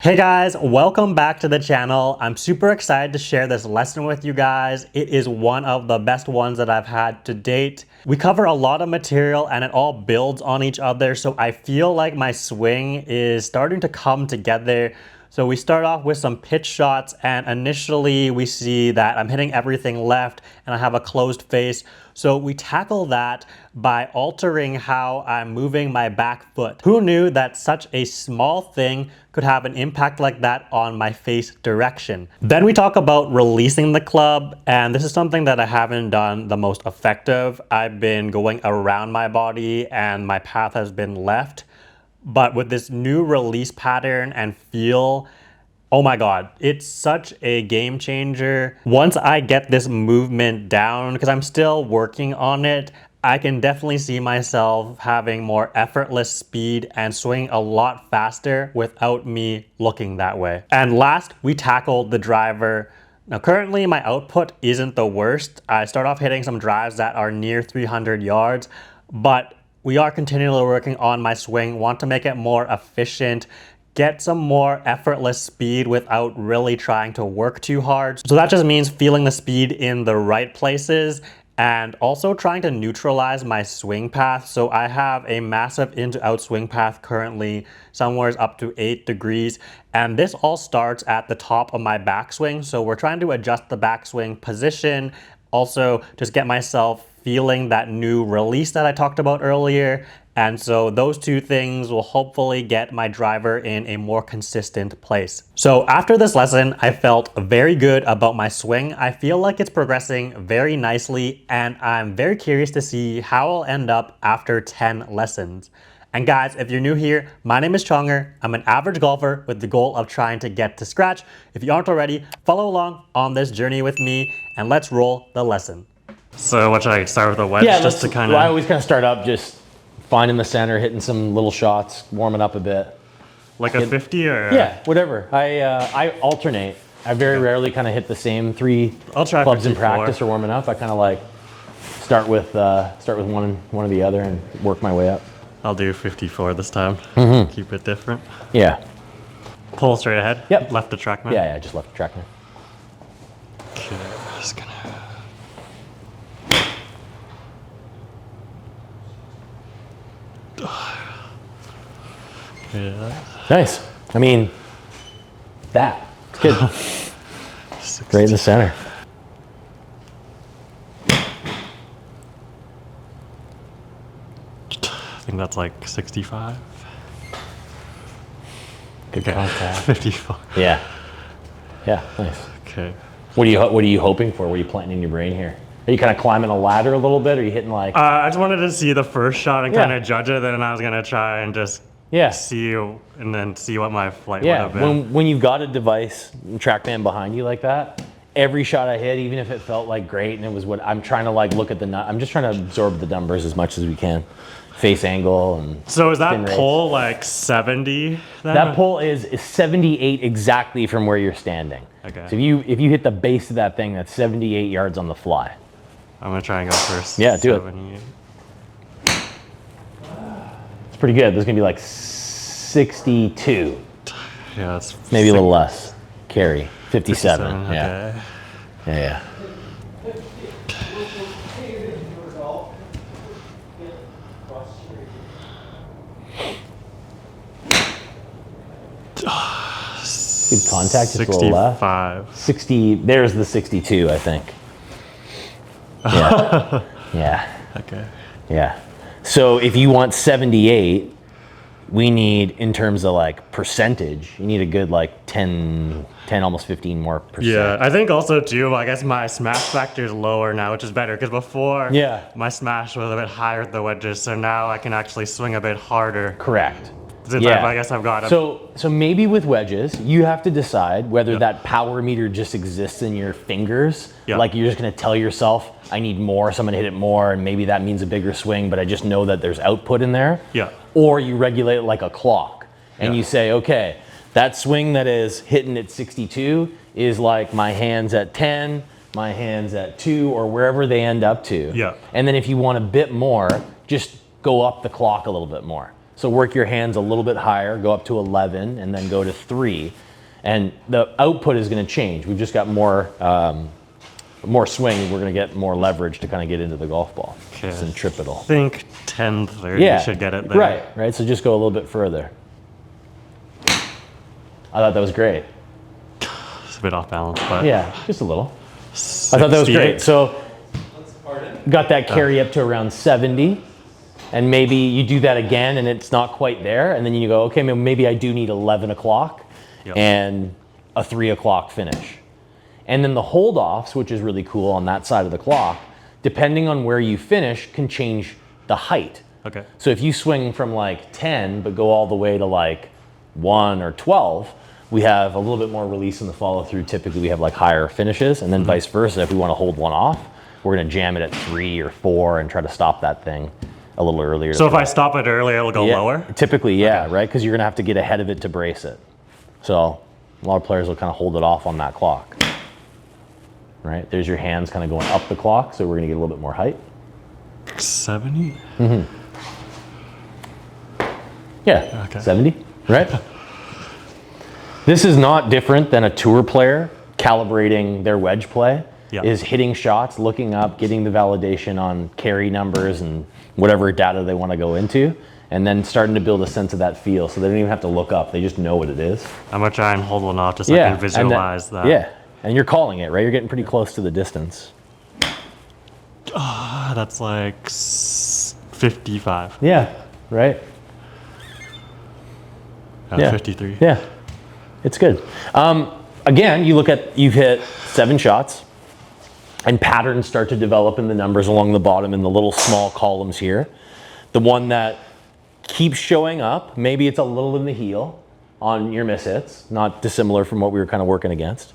Hey guys, welcome back to the channel. I'm super excited to share this lesson with you guys. It is one of the best ones that I've had to date. We cover a lot of material and it all builds on each other, so I feel like my swing is starting to come together. So we start off with some pitch shots, and initially we see that I'm hitting everything left and I have a closed face. So we tackle that by altering how I'm moving my back foot. Who knew that such a small thing could have an impact like that on my face direction? Then we talk about releasing the club, and this is something that I haven't done the most effective. I've been going around my body and my path has been left. But with this new release pattern and feel, oh my God, it's such a game changer. Once I get this movement down, because I'm still working on it, I can definitely see myself having more effortless speed and swinging a lot faster without me looking that way. And last, we tackled the driver. Now currently my output isn't the worst. I start off hitting some drives that are near 300 yards, but we are continually working on my swing, want to make it more efficient, get some more effortless speed without really trying to work too hard. So that just means feeling the speed in the right places and also trying to neutralize my swing path. So I have a massive in to out swing path currently, somewhere up to 8 degrees. And this all starts at the top of my backswing. So we're trying to adjust the backswing position, also just get myself feeling that new release that I talked about earlier. And so those two things will hopefully get my driver in a more consistent place. So after this lesson, I felt very good about my swing. I feel like it's progressing very nicely, and I'm very curious to see how I'll end up after 10 lessons. And guys, if you're new here, my name is Chonger. I'm an average golfer with the goal of trying to get to scratch. If you aren't already, follow along on this journey with me and let's roll the lesson. So what should I start with, a wedge? Yeah, just to kind of... I always kind of start up just finding the center, hitting some little shots, warming up a bit. Like a 50 or? Yeah, whatever. I alternate. I very rarely kind of hit the same three clubs 54. In practice or warming up. I kind of like start with one or the other and work my way up. I'll do 54 this time. Keep it different. Yeah. Pull straight ahead? Yep. Left to trackman? Yeah, just left to trackman. Okay, just gonna... Yeah. Nice. I mean, it's good. Right in the center. I think that's like 65. Good contact. 54. Yeah. Yeah, nice. Okay. What are you hoping for? What are you planting in your brain here? Are you kind of climbing a ladder a little bit? Or are you hitting like... I just wanted to see the first shot and kind of judge it. Then I was going to try and just see what my flight would have been. When you've got a device, TrackMan behind you like that, every shot I hit, even if it felt like great and it was what I'm trying to like look at I'm just trying to absorb the numbers as much as we can. Face angle and... So is that pull like 70 then? That pull is 78 exactly from where you're standing. Okay. So if you hit the base of that thing, that's 78 yards on the fly. I'm gonna try and go first. Yeah, do it. It's pretty good. There's gonna be like 62. Yeah, it's maybe a little less. Carry 57. Okay. Yeah. Yeah. Good contact, just a little left. 60. There's the 62, I think. Yeah. Yeah. Okay. Yeah. So if you want 78, we need, in terms of like percentage, you need a good like 10, almost 15 more percent. Yeah, I think also too, I guess my smash factor is lower now, which is better, because before my smash was a bit higher with the wedges, so now I can actually swing a bit harder. Correct. Since I guess I've got it. So maybe with wedges, you have to decide whether that power meter just exists in your fingers. Like you're just gonna tell yourself, I need more, so I'm gonna hit it more, and maybe that means a bigger swing, but I just know that there's output in there. Yeah. Or you regulate it like a clock, and you say, okay, that swing that is hitting at 62 is like my hands at 10, my hands at 2, or wherever they end up to. Yeah. And then if you want a bit more, just go up the clock a little bit more. So work your hands a little bit higher, go up to 11, and then go to 3. And the output is going to change. We've just got more swing. We're going to get more leverage to kind of get into the golf ball. Okay. Centripetal. I think 10-30 should get it there. Right. So just go a little bit further. I thought that was great. It's a bit off balance, but yeah, just a little. I thought that was great. So got that carry up to around 70, and maybe you do that again, and it's not quite there, and then you go, okay, maybe I do need 11 o'clock and a 3 o'clock finish. And then the hold offs, which is really cool on that side of the clock, depending on where you finish, can change the height. Okay. So if you swing from like 10, but go all the way to like 1 or 12, we have a little bit more release in the follow through. Typically we have like higher finishes, and then vice versa. If we want to hold one off, we're going to jam it at 3 or 4 and try to stop that thing a little earlier. So if I stop it earlier, it'll go lower? Typically, right? Because you're going to have to get ahead of it to brace it. So a lot of players will kind of hold it off on that clock. Right? There's your hands kind of going up the clock, so we're going to get a little bit more height. 70? Yeah, okay. 70, right? This is not different than a tour player calibrating their wedge play. Is hitting shots, looking up, getting the validation on carry numbers and whatever data they want to go into, and then starting to build a sense of that feel, so they don't even have to look up. They just know what it is. I'm going to try and hold one off just so I can visualize that. Yeah, and you're calling it, right? You're getting pretty close to the distance. That's like 55. Yeah, right? 53. Yeah, it's good. Again, you've hit 7 shots, and patterns start to develop in the numbers along the bottom in the little small columns here. The one that keeps showing up, maybe it's a little in the heel on your miss hits, not dissimilar from what we were kind of working against.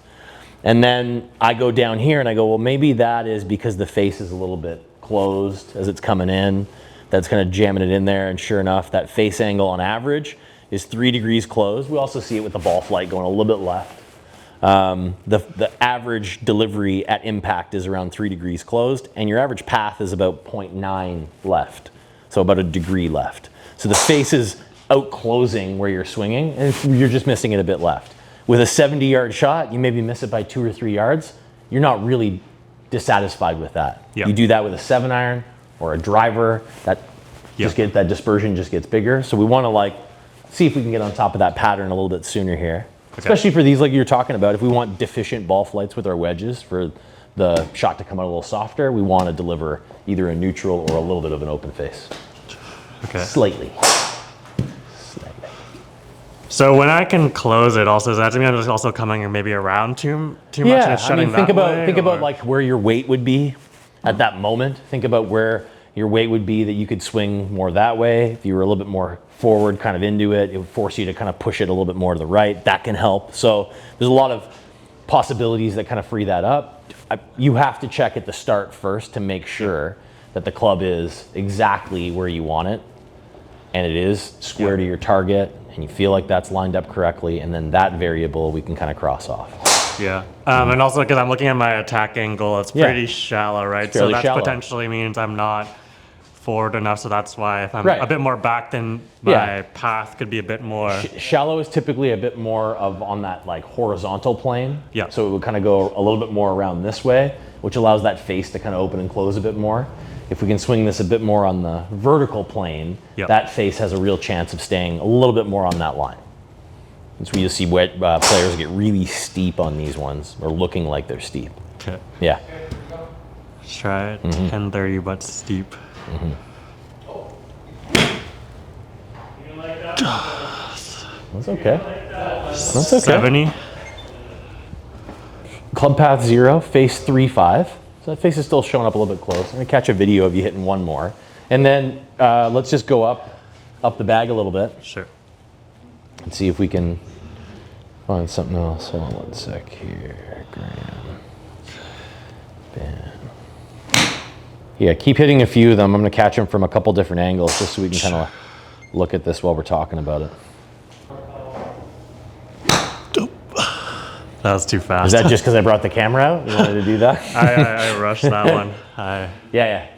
And then I go down here and I go, well, maybe that is because the face is a little bit closed as it's coming in. That's kind of jamming it in there, and sure enough, that face angle on average is 3 degrees closed. We also see it with the ball flight going a little bit left. The average delivery at impact is around 3 degrees closed, and your average path is about 0.9 left, so about a degree left. So the face is out closing where you're swinging, and you're just missing it a bit left. With a 70-yard shot, you maybe miss it by 2 or 3 yards. You're not really dissatisfied with that. You do that with a 7-iron or a driver, that dispersion just gets bigger. So we want to see if we can get on top of that pattern a little bit sooner here. Especially for these like you're talking about, if we want deficient ball flights with our wedges for the shot to come out a little softer, we want to deliver either a neutral or a little bit of an open face. Slightly. So when I can close it, also, does that mean I'm just also coming maybe around too much and it's shutting think about like where your weight would be at that moment. Think about where your weight would be that you could swing more that way. If you were a little bit more forward kind of into it, it would force you to kind of push it a little bit more to the right. That can help. So there's a lot of possibilities that kind of free that up. You have to check at the start first to make sure that the club is exactly where you want it, and it is square to your target, and you feel like that's lined up correctly, and then that variable we can kind of cross off. And also because I'm looking at my attack angle, it's pretty shallow, right? So that potentially means I'm not forward enough, so that's why if I'm a bit more back, then my path could be a bit more. Shallow is typically a bit more of on that like horizontal plane. So it would kind of go a little bit more around this way, which allows that face to kind of open and close a bit more. If we can swing this a bit more on the vertical plane, that face has a real chance of staying a little bit more on that line. That's where you'll see players get really steep on these ones, or looking like they're steep. Yeah. Let's try it. 10-30, but steep. That's okay. That's okay. 70. Club path 0, face 3-5. So that face is still showing up a little bit close. I'm gonna catch a video of you hitting one more. And then let's just go up the bag a little bit. Sure. And see if we can find something else. Hold on one sec here. Graham. Bam. Yeah, keep hitting a few of them. I'm gonna catch them from a couple different angles just so we can kind of look at this while we're talking about it. That was too fast. Is that just because I brought the camera out? You wanted to do that? I rushed that one. Yeah.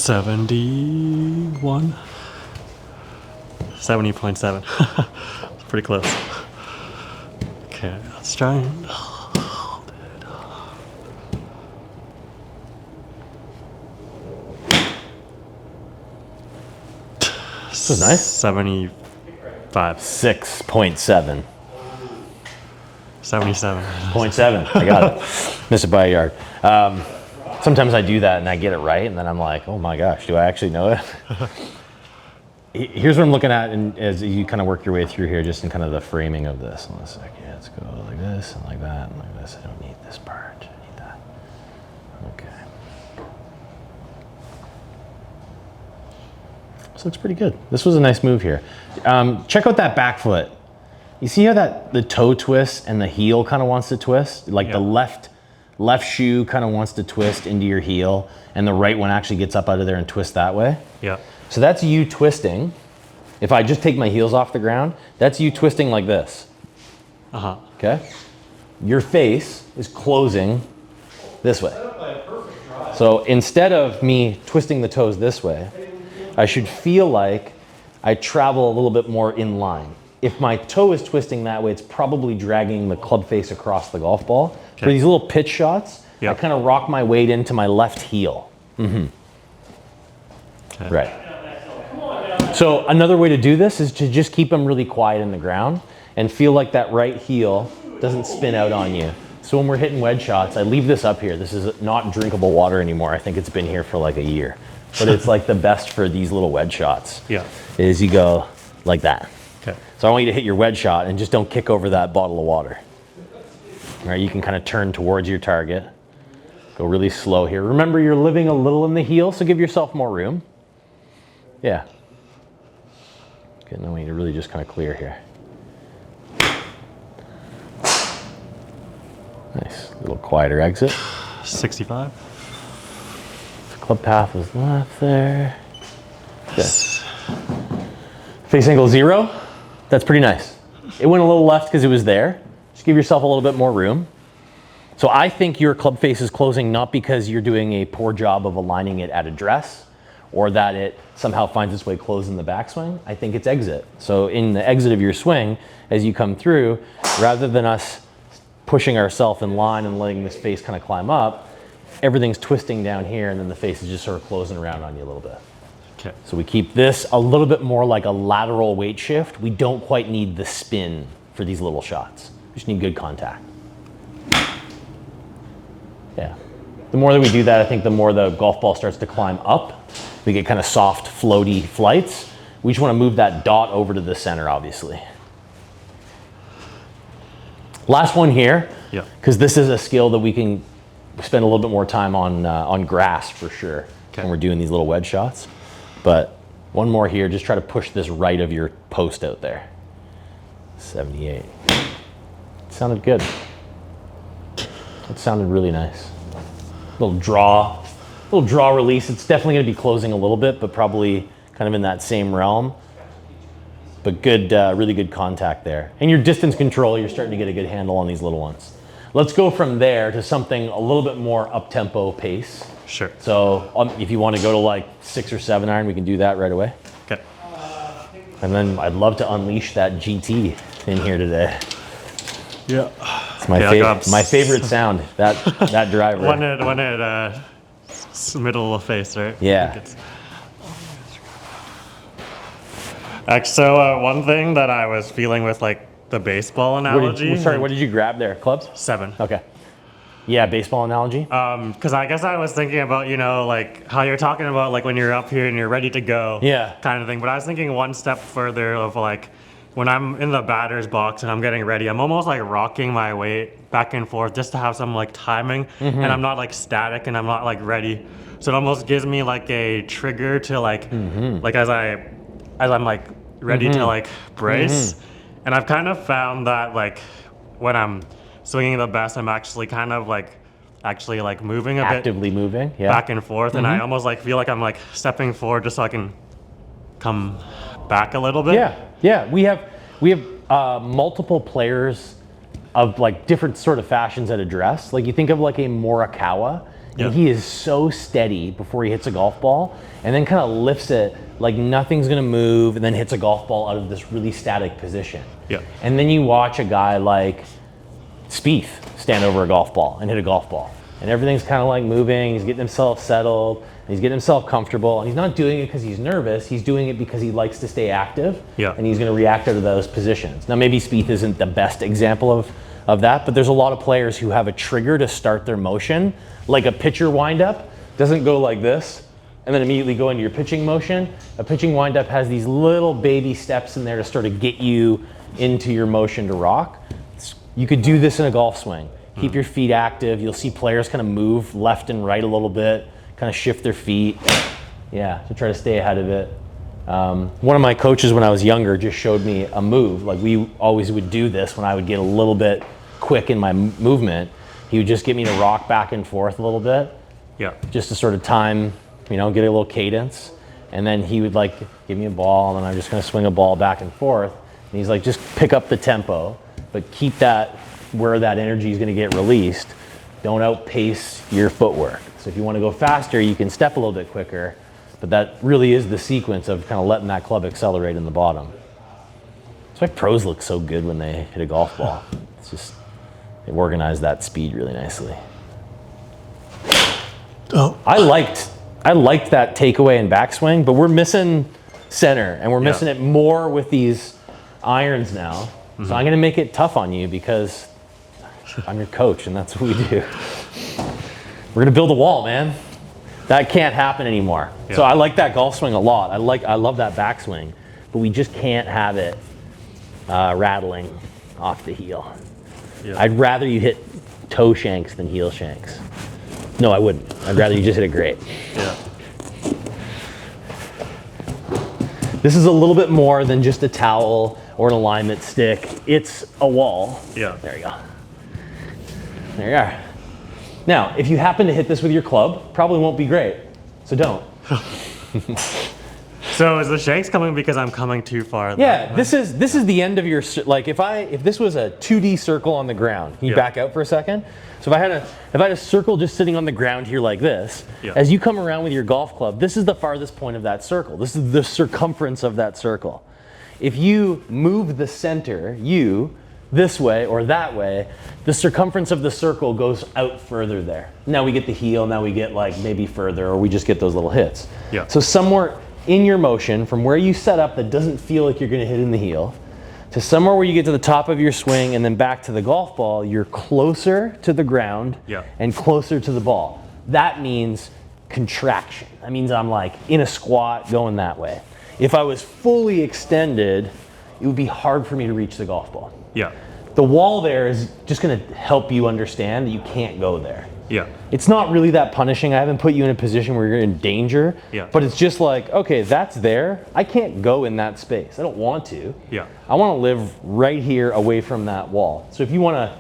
71. 70.7. It's pretty close. Okay, let's try and hold it. This was nice. 75. 6.7. 77. 0.7. I got it. Missed it by a yard. Sometimes I do that and I get it right, and then I'm like, oh my gosh, do I actually know it? Here's what I'm looking at, and as you kind of work your way through here, just in kind of the framing of this. Hold on a sec. Yeah, let's go like this and like that and like this. I don't need this part. I need that. Okay. This looks pretty good. This was a nice move here. Check out that back foot. You see how the toe twists and the heel kind of wants to twist? Like the left shoe kind of wants to twist into your heel, and the right one actually gets up out of there and twists that way. Yeah. So that's you twisting. If I just take my heels off the ground, that's you twisting like this. Uh-huh. Okay? Your face is closing this way. So instead of me twisting the toes this way, I should feel like I travel a little bit more in line. If my toe is twisting that way, it's probably dragging the club face across the golf ball. For these little pitch shots, I kind of rock my weight into my left heel. Okay. Right. So another way to do this is to just keep them really quiet in the ground and feel like that right heel doesn't spin out on you. So when we're hitting wedge shots, I leave this up here. This is not drinkable water anymore. I think it's been here for like a year. But it's like the best for these little wedge shots. Yeah. Is you go like that. Okay. So I want you to hit your wedge shot and just don't kick over that bottle of water. All right, you can kind of turn towards your target. Go really slow here. Remember, you're living a little in the heel, so give yourself more room. Yeah. Okay, now we need to really just kind of clear here. Nice, a little quieter exit. 65. The club path was left there. Yes. Face angle 0. That's pretty nice. It went a little left because it was there. Just give yourself a little bit more room. So I think your club face is closing not because you're doing a poor job of aligning it at address or that it somehow finds its way closed in the backswing. I think it's exit. So in the exit of your swing, as you come through, rather than us pushing ourselves in line and letting this face kind of climb up, everything's twisting down here and then the face is just sort of closing around on you a little bit. Okay. So we keep this a little bit more like a lateral weight shift. We don't quite need the spin for these little shots. We just need good contact. Yeah. The more that we do that, I think the more the golf ball starts to climb up. We get kind of soft, floaty flights. We just want to move that dot over to the center, obviously. Last one here, because this is a skill that we can spend a little bit more time on grass for sure when we're doing these little wedge shots. But one more here, just try to push this right of your post out there. 78. Sounded good. It sounded really nice. Little draw release. It's definitely going to be closing a little bit, but probably kind of in that same realm. But good, really good contact there. And your distance control, you're starting to get a good handle on these little ones. Let's go from there to something a little bit more up-tempo pace. Sure. So if you want to go to like 6 or 7 iron, we can do that right away. Okay. And then I'd love to unleash that GT in here today. Yeah. It's my favorite sound, that driver. When it middle of the face, right? Yeah. Actually, so one thing that I was feeling with like the baseball analogy. Sorry, what did you grab there? Clubs? 7. Okay. Yeah, baseball analogy. Because I guess I was thinking about, you know, like how you're talking about like when you're up here and you're ready to go. Yeah. Kind of thing. But I was thinking one step further of like when I'm in the batter's box and I'm getting ready, I'm almost like rocking my weight back and forth just to have some like timing, and I'm not like static and I'm not like ready. So it almost gives me like a trigger to like, like as I'm like ready to like brace. And I've kind of found that like when I'm swinging the best, I'm actually kind of like moving a bit. Actively moving, yeah. Back and forth, and I almost like feel like I'm like stepping forward just so I can come back a little bit. Yeah. We have multiple players of like different sort of fashions at address. Like you think of like a Morikawa And he is so steady before he hits a golf ball, and then kind of lifts it like nothing's gonna move, and then hits a golf ball out of this really static position. Yeah. And then you watch a guy like Spieth stand over a golf ball and hit a golf ball. And everything's kind of like moving, he's getting himself settled, and he's getting himself comfortable, and he's not doing it because he's nervous, he's doing it because he likes to stay active, and he's gonna react out of those positions. Now maybe Spieth isn't the best example of that, but there's a lot of players who have a trigger to start their motion, like a pitcher windup doesn't go like this and then immediately go into your pitching motion. A pitching windup has these little baby steps in there to sort of get you into your motion to rock. You could do this in a golf swing. Keep your feet active. You'll see players kind of move left and right a little bit, kind of shift their feet. Yeah, to try to stay ahead of it. One of my coaches when I was younger just showed me a move. Like we always would do this when I would get a little bit quick in my movement. He would just get me to rock back and forth a little bit. Yeah. Just to sort of time, you know, get a little cadence. And then he would like give me a ball, and I'm just gonna swing a ball back and forth. And he's like, just pick up the tempo, but keep that where that energy is gonna get released. Don't outpace your footwork. So if you wanna go faster, you can step a little bit quicker, but that really is the sequence of kind of letting that club accelerate in the bottom. That's why pros look so good when they hit a golf ball. It's just, they organize that speed really nicely. Oh. I liked that takeaway and backswing, but we're missing center, and we're missing it more with these irons now. So I'm gonna make it tough on you because I'm your coach and that's what we do. We're gonna build a wall, man. That can't happen anymore. So I like that golf swing a lot. I love that backswing, but we just can't have it rattling off the heel. I'd rather you hit toe shanks than heel shanks. No, I wouldn't. I'd rather you just hit it great. This is a little bit more than just a towel or an alignment stick. It's a wall. There you go. There you are. Now, if you happen to hit this with your club, probably won't be great. So don't. So is the shanks coming because I'm coming too far? Yeah, this is the end of your, like if this was a 2D circle on the ground, can you back out for a second? So if I had a circle just sitting on the ground here like this, as you come around with your golf club, this is the farthest point of that circle. This is the circumference of that circle. If you move the center, this way or that way, the circumference of the circle goes out further there. Now we get the heel, now we get like maybe further, or we just get those little hits. So somewhere in your motion, from where you set up that doesn't feel like you're gonna hit in the heel, to somewhere where you get to the top of your swing and then back to the golf ball, you're closer to the ground and closer to the ball. That means contraction. That means I'm like in a squat going that way. If I was fully extended, it would be hard for me to reach the golf ball. The wall there is just gonna help you understand that you can't go there. It's not really that punishing. I haven't put you in a position where you're in danger, but it's just like, okay, that's there. I can't go in that space. I don't want to. I want to live right here away from that wall. So if you want to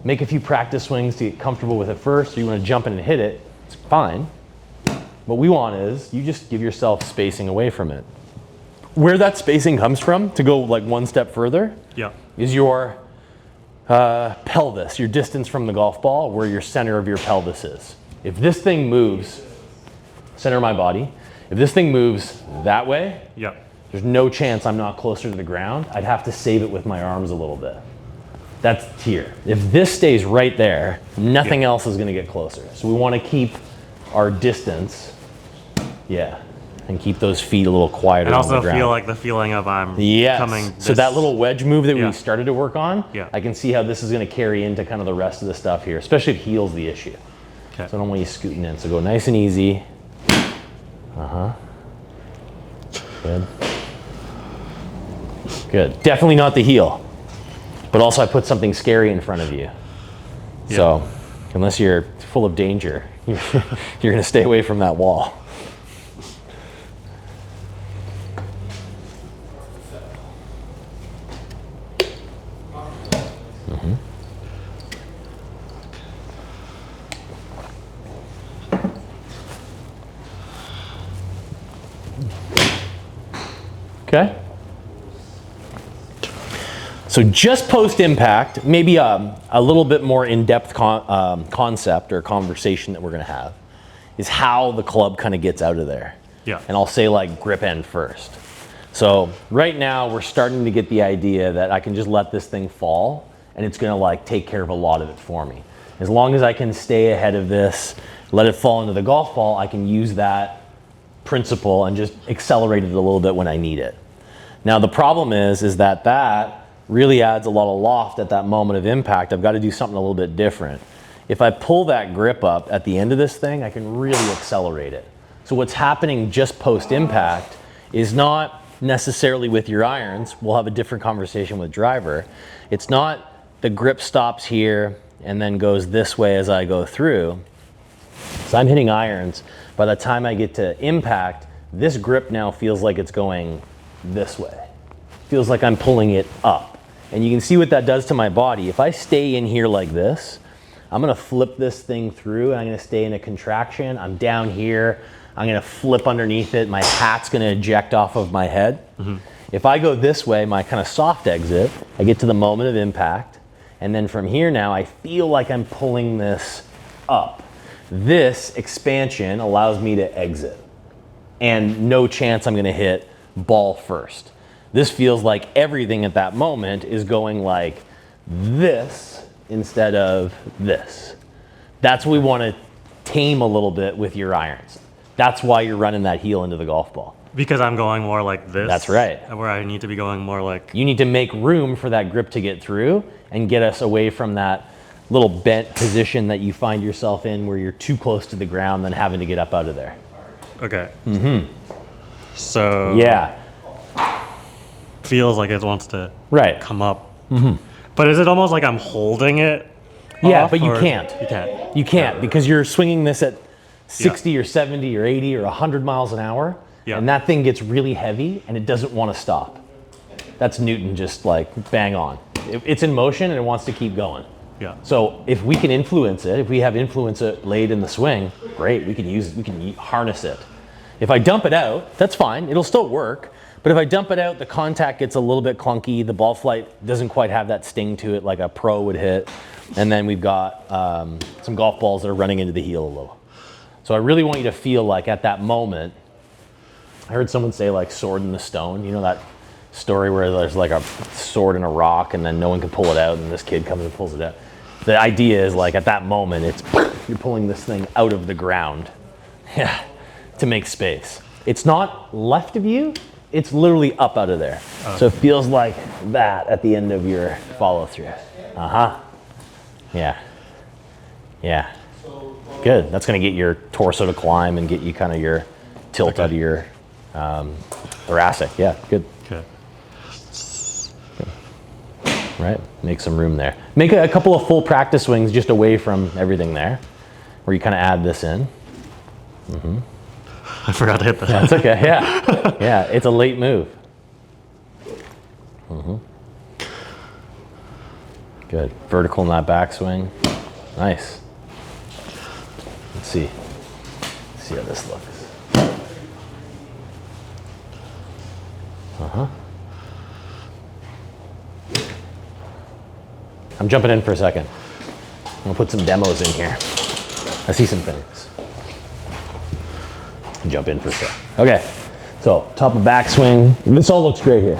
make a few practice swings to get comfortable with it first, or you want to jump in and hit it, it's fine. What we want is you just give yourself spacing away from it. Where that spacing comes from, to go like one step further, is your pelvis, your distance from the golf ball, where your center of your pelvis is. If this thing moves, center of my body, if this thing moves that way, there's no chance I'm not closer to the ground. I'd have to save it with my arms a little bit. That's here. If this stays right there, nothing else is gonna get closer. So we wanna keep our distance, and keep those feet a little quieter and on the ground. And also feel like the feeling of I'm coming so that little wedge move that we started to work on, I can see how this is gonna carry into kind of the rest of the stuff here, especially if heel's the issue. So I don't want you scooting in, so go nice and easy. Good. Good, definitely not the heel, but also I put something scary in front of you. So unless you're full of danger, you're gonna stay away from that wall. Okay. So just post-impact, maybe a little bit more in-depth concept or conversation that we're going to have. is how the club kind of gets out of there. Yeah. And I'll say like grip end first. So right now we're starting to get the idea that I can just let this thing fall and it's gonna like take care of a lot of it for me. As long as I can stay ahead of this, let it fall into the golf ball, I can use that principle and just accelerate it a little bit when I need it. Now the problem is that that really adds a lot of loft at that moment of impact. I've got to do something a little bit different. If I pull that grip up at the end of this thing, I can really accelerate it. So what's happening just post impact is not necessarily with your irons. We'll have a different conversation with driver. It's not the grip stops here and then goes this way as I go through. So I'm hitting irons. By the time I get to impact, this grip now feels like it's going this way. Feels like I'm pulling it up. And you can see what that does to my body. If I stay in here like this, I'm gonna flip this thing through and I'm gonna stay in a contraction. I'm down here, I'm gonna flip underneath it. My hat's gonna eject off of my head. If I go this way, my kind of soft exit, I get to the moment of impact. And then from here now, I feel like I'm pulling this up. This expansion allows me to exit. And no chance I'm gonna hit ball first. This feels like everything at that moment is going like this instead of this. That's what we want to tame a little bit with your irons. That's why you're running that heel into the golf ball. Because I'm going more like this. That's right. Where I need to be going more like... You need to make room for that grip to get through and get us away from that little bent position that you find yourself in where you're too close to the ground and having to get up out of there. Okay. So... Yeah. Feels like it wants to come up. But is it almost like I'm holding it? Yeah, but you can't. You can't. You can't because you're swinging this at 60 or 70 or 80 or 100 miles an hour. And that thing gets really heavy and it doesn't want to stop. That's Newton just like bang on. It's in motion and it wants to keep going. Yeah. So if we can influence it, if we have influence it laid in the swing, great, we can harness it. If I dump it out, that's fine, it'll still work. But if I dump it out, the contact gets a little bit clunky, the ball flight doesn't quite have that sting to it like a pro would hit. And then we've got some golf balls that are running into the heel a little. So I really want you to feel like at that moment, I heard someone say like sword in the stone. You know that story where there's like a sword in a rock and then no one can pull it out and this kid comes and pulls it out. The idea is like at that moment, you're pulling this thing out of the ground to make space. It's not left of you, it's literally up out of there. So it feels like that at the end of your follow through. Yeah. Good, that's gonna get your torso to climb and get you kind of your tilt out of your thoracic. Yeah, good. Okay. Right, make some room there. Make a couple of full practice swings just away from everything there, where you kind of add this in. I forgot to hit that. That's okay, yeah. Yeah, it's a late move. Good, vertical in that backswing. Nice. Let's see how this looks. I'm jumping in for a second. I'm gonna put some demos in here. I see some things. Jump in for a sec. Okay, so top of backswing. This all looks great here.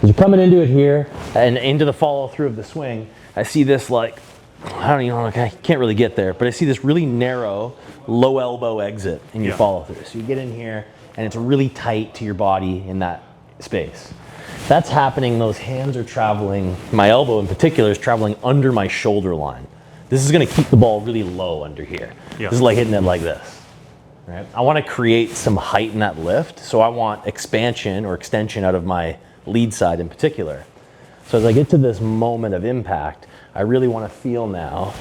As you're coming into it here and into the follow through of the swing, I see this like, I don't even know, I can't really get there, but I see this really narrow, low elbow exit in your follow through. So you get in here and it's really tight to your body in that space. That's happening, those hands are traveling, my elbow in particular is traveling under my shoulder line. This is gonna keep the ball really low under here. This is like hitting it like this. Right? I wanna create some height in that lift, so I want expansion or extension out of my lead side in particular. So as I get to this moment of impact, I really wanna feel now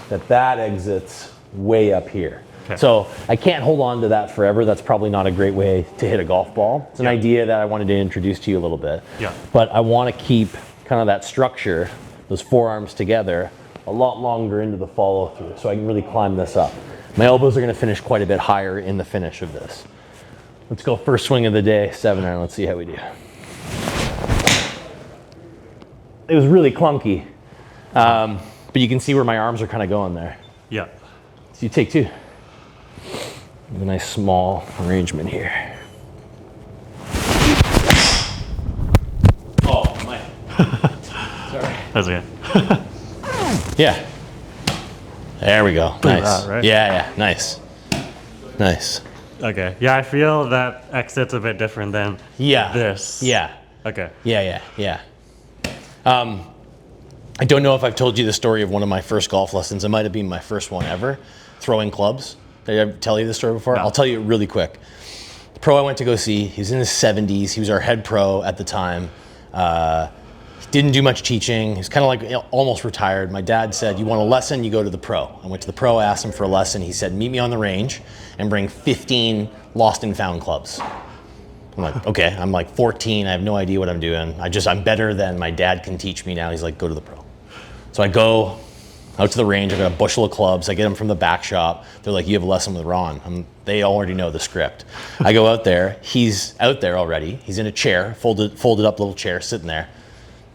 that exits way up here. So I can't hold on to that forever. That's probably not a great way to hit a golf ball. It's an idea that I wanted to introduce to you a little bit. But I want to keep kind of that structure, those forearms together, a lot longer into the follow through so I can really climb this up. My elbows are going to finish quite a bit higher in the finish of this. Let's go first swing of the day, 7-iron. Let's see how we do. It was really clunky, but you can see where my arms are kind of going there. So you take two. A nice small arrangement here. Oh, my. Sorry. That's good. Yeah. There we go. Nice. That, right? Yeah, nice. Nice. Okay. Yeah, I feel that exit's a bit different than this. Yeah. Okay. Yeah. I don't know if I've told you the story of one of my first golf lessons. It might have been my first one ever, throwing clubs. Did I ever tell you this story before? No. I'll tell you it really quick. The pro I went to go see, he was in his 70s. He was our head pro at the time. Didn't do much teaching. He was kind of like almost retired. My dad said, you want a lesson, you go to the pro. I went to the pro, I asked him for a lesson. He said, meet me on the range and bring 15 lost and found clubs. I'm like, okay. I'm like 14. I have no idea what I'm doing. I'm better than my dad can teach me now. He's like, go to the pro. So I go out to the range. I got a bushel of clubs. I get them from the back shop. They're like, you have a lesson with Ron. They already know the script. I go out there. He's out there already. He's in a chair, folded up little chair, sitting there,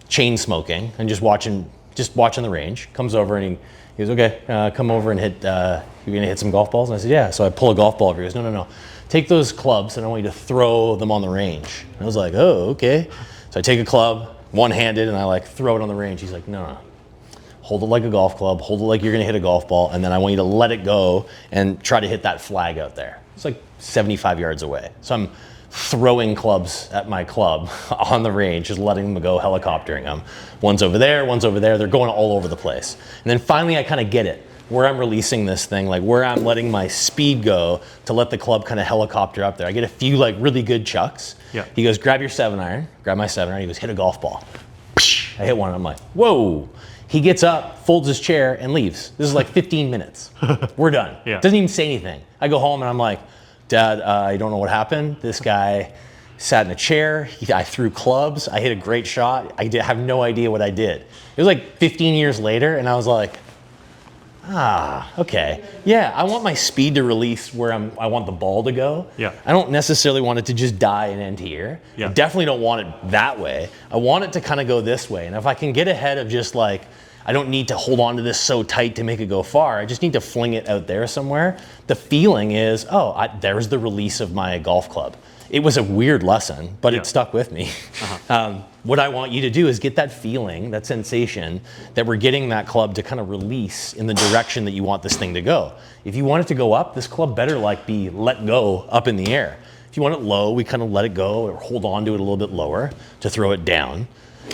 chain smoking, and just watching the range. Comes over and he goes, okay, come over and hit. You're gonna hit some golf balls? And I said, yeah. So I pull a golf ball over. He goes, no. Take those clubs and I want you to throw them on the range. And I was like, oh, okay. So I take a club, one-handed, and I like throw it on the range. He's like, no. Hold it like a golf club, hold it like you're gonna hit a golf ball, and then I want you to let it go and try to hit that flag out there. It's like 75 yards away. So I'm throwing clubs at my club on the range, just letting them go, helicoptering them. One's over there, they're going all over the place. And then finally I kind of get it, where I'm releasing this thing, like where I'm letting my speed go to let the club kind of helicopter up there. I get a few like really good chucks. Yeah. He goes, grab your 7-iron, grab my 7-iron, he goes, hit a golf ball. I hit one, I'm like, whoa. He gets up, folds his chair, and leaves. This is like 15 minutes. We're done. Yeah. Doesn't even say anything. I go home and I'm like, Dad, I don't know what happened. This guy sat in a chair. I threw clubs. I hit a great shot. I have no idea what I did. It was like 15 years later, and I was like, okay. Yeah, I want my speed to release where I want the ball to go. Yeah. I don't necessarily want it to just die and end here. Yeah. I definitely don't want it that way. I want it to kind of go this way. And if I can get ahead of just like, I don't need to hold on to this so tight to make it go far. I just need to fling it out there somewhere. The feeling is, there's the release of my golf club. It was a weird lesson, but it stuck with me. What I want you to do is get that feeling, that sensation, that we're getting that club to kind of release in the direction that you want this thing to go. If you want it to go up, this club better like be let go up in the air. If you want it low, we kind of let it go or hold on to it a little bit lower to throw it down.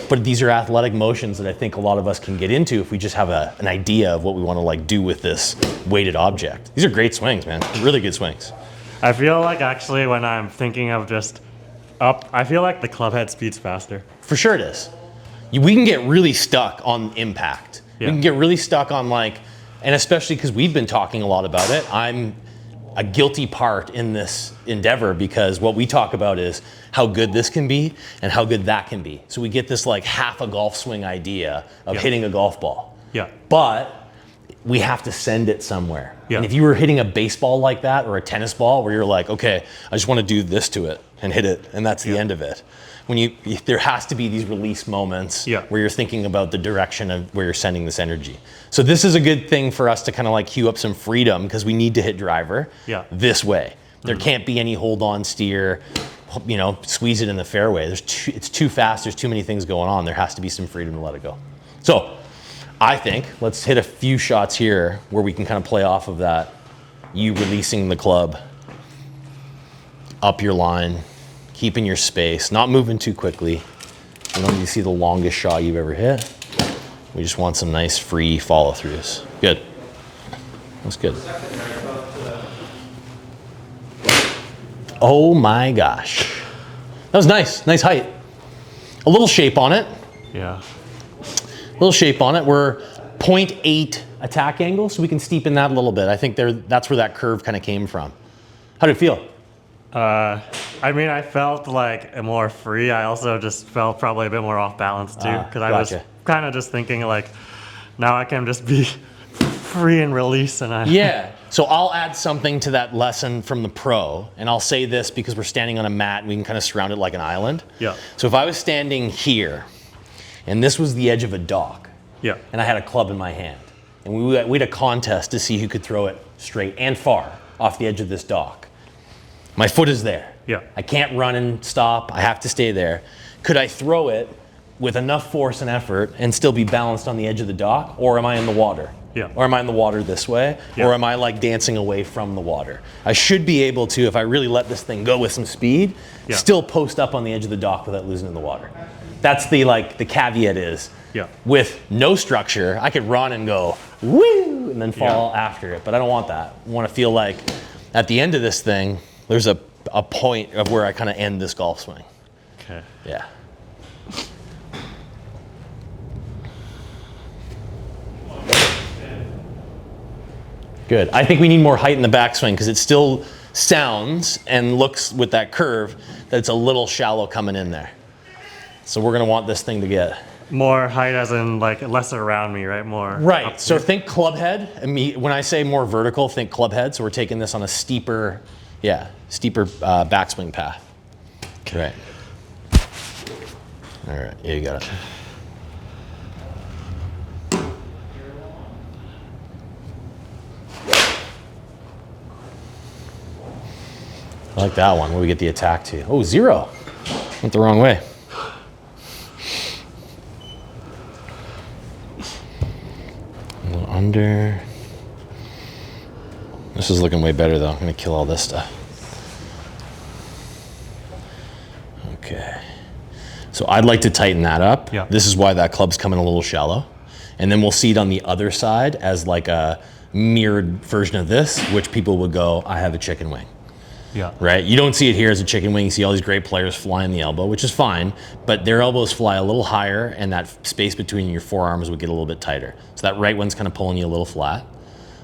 But these are athletic motions that I think a lot of us can get into if we just have an idea of what we want to like do with this weighted object. These are great swings, man. Really good swings. I feel like actually when I'm thinking of just up, I feel like the club head speeds faster. For sure it is. We can get really stuck on impact. Yeah. We can get really stuck on like, and especially because we've been talking a lot about it, I'm a guilty part in this endeavor because what we talk about is how good this can be and how good that can be. So we get this like half a golf swing idea of hitting a golf ball. Yeah. But we have to send it somewhere. Yeah. And if you were hitting a baseball like that or a tennis ball where you're like, okay, I just want to do this to it and hit it, and that's the end of it. There has to be these release moments where you're thinking about the direction of where you're sending this energy. So this is a good thing for us to kind of like cue up some freedom because we need to hit driver this way. There can't be any hold on steer, squeeze it in the fairway. It's too fast. There's too many things going on. There has to be some freedom to let it go. So I think let's hit a few shots here where we can kind of play off of that. You releasing the club up your line, keeping your space, not moving too quickly. We don't need to see the longest shot you've ever hit. We just want some nice free follow throughs. Good. That's good. Oh my gosh. That was nice. Nice height. A little shape on it. Yeah. A little shape on it. We're 0.8 attack angle, so we can steepen that a little bit. I think that's where that curve kind of came from. How did it feel? I mean, I felt like more free. I also just felt probably a bit more off balance too, because I was kind of just thinking like, now I can just be free and release. And So I'll add something to that lesson from the pro, and I'll say this because we're standing on a mat and we can kind of surround it like an island. Yeah. So if I was standing here, and this was the edge of a dock, and I had a club in my hand, and we had a contest to see who could throw it straight and far off the edge of this dock. My foot is there. Yeah. I can't run and stop. I have to stay there. Could I throw it with enough force and effort and still be balanced on the edge of the dock, or am I in the water? Yeah. Or am I in the water this way? Yeah. Or am I like dancing away from the water? I should be able to, if I really let this thing go with some speed, still post up on the edge of the dock without losing in the water. That's the caveat is, with no structure, I could run and go, woo, and then fall after it, but I don't want that. I want to feel like at the end of this thing, there's a point of where I kind of end this golf swing. Okay. Yeah. Good. I think we need more height in the backswing because it still sounds and looks with that curve that it's a little shallow coming in there. So we're going to want this thing to get more height as in like less around me, right? More. Right. So think club head. When I say more vertical, think club head. So we're taking this on a steeper backswing path. Okay. Right. All right. Yeah, you got it. I like that one, where we get the attack to. Oh, 0. Went the wrong way. A little under. This is looking way better though. I'm gonna kill all this stuff. Okay. So I'd like to tighten that up. Yeah. This is why that club's coming a little shallow. And then we'll see it on the other side as like a mirrored version of this, which people would go, I have a chicken wing. Yeah. Right? You don't see it here as a chicken wing. You see all these great players flying the elbow, which is fine, but their elbows fly a little higher and that space between your forearms would get a little bit tighter. So that right one's kind of pulling you a little flat.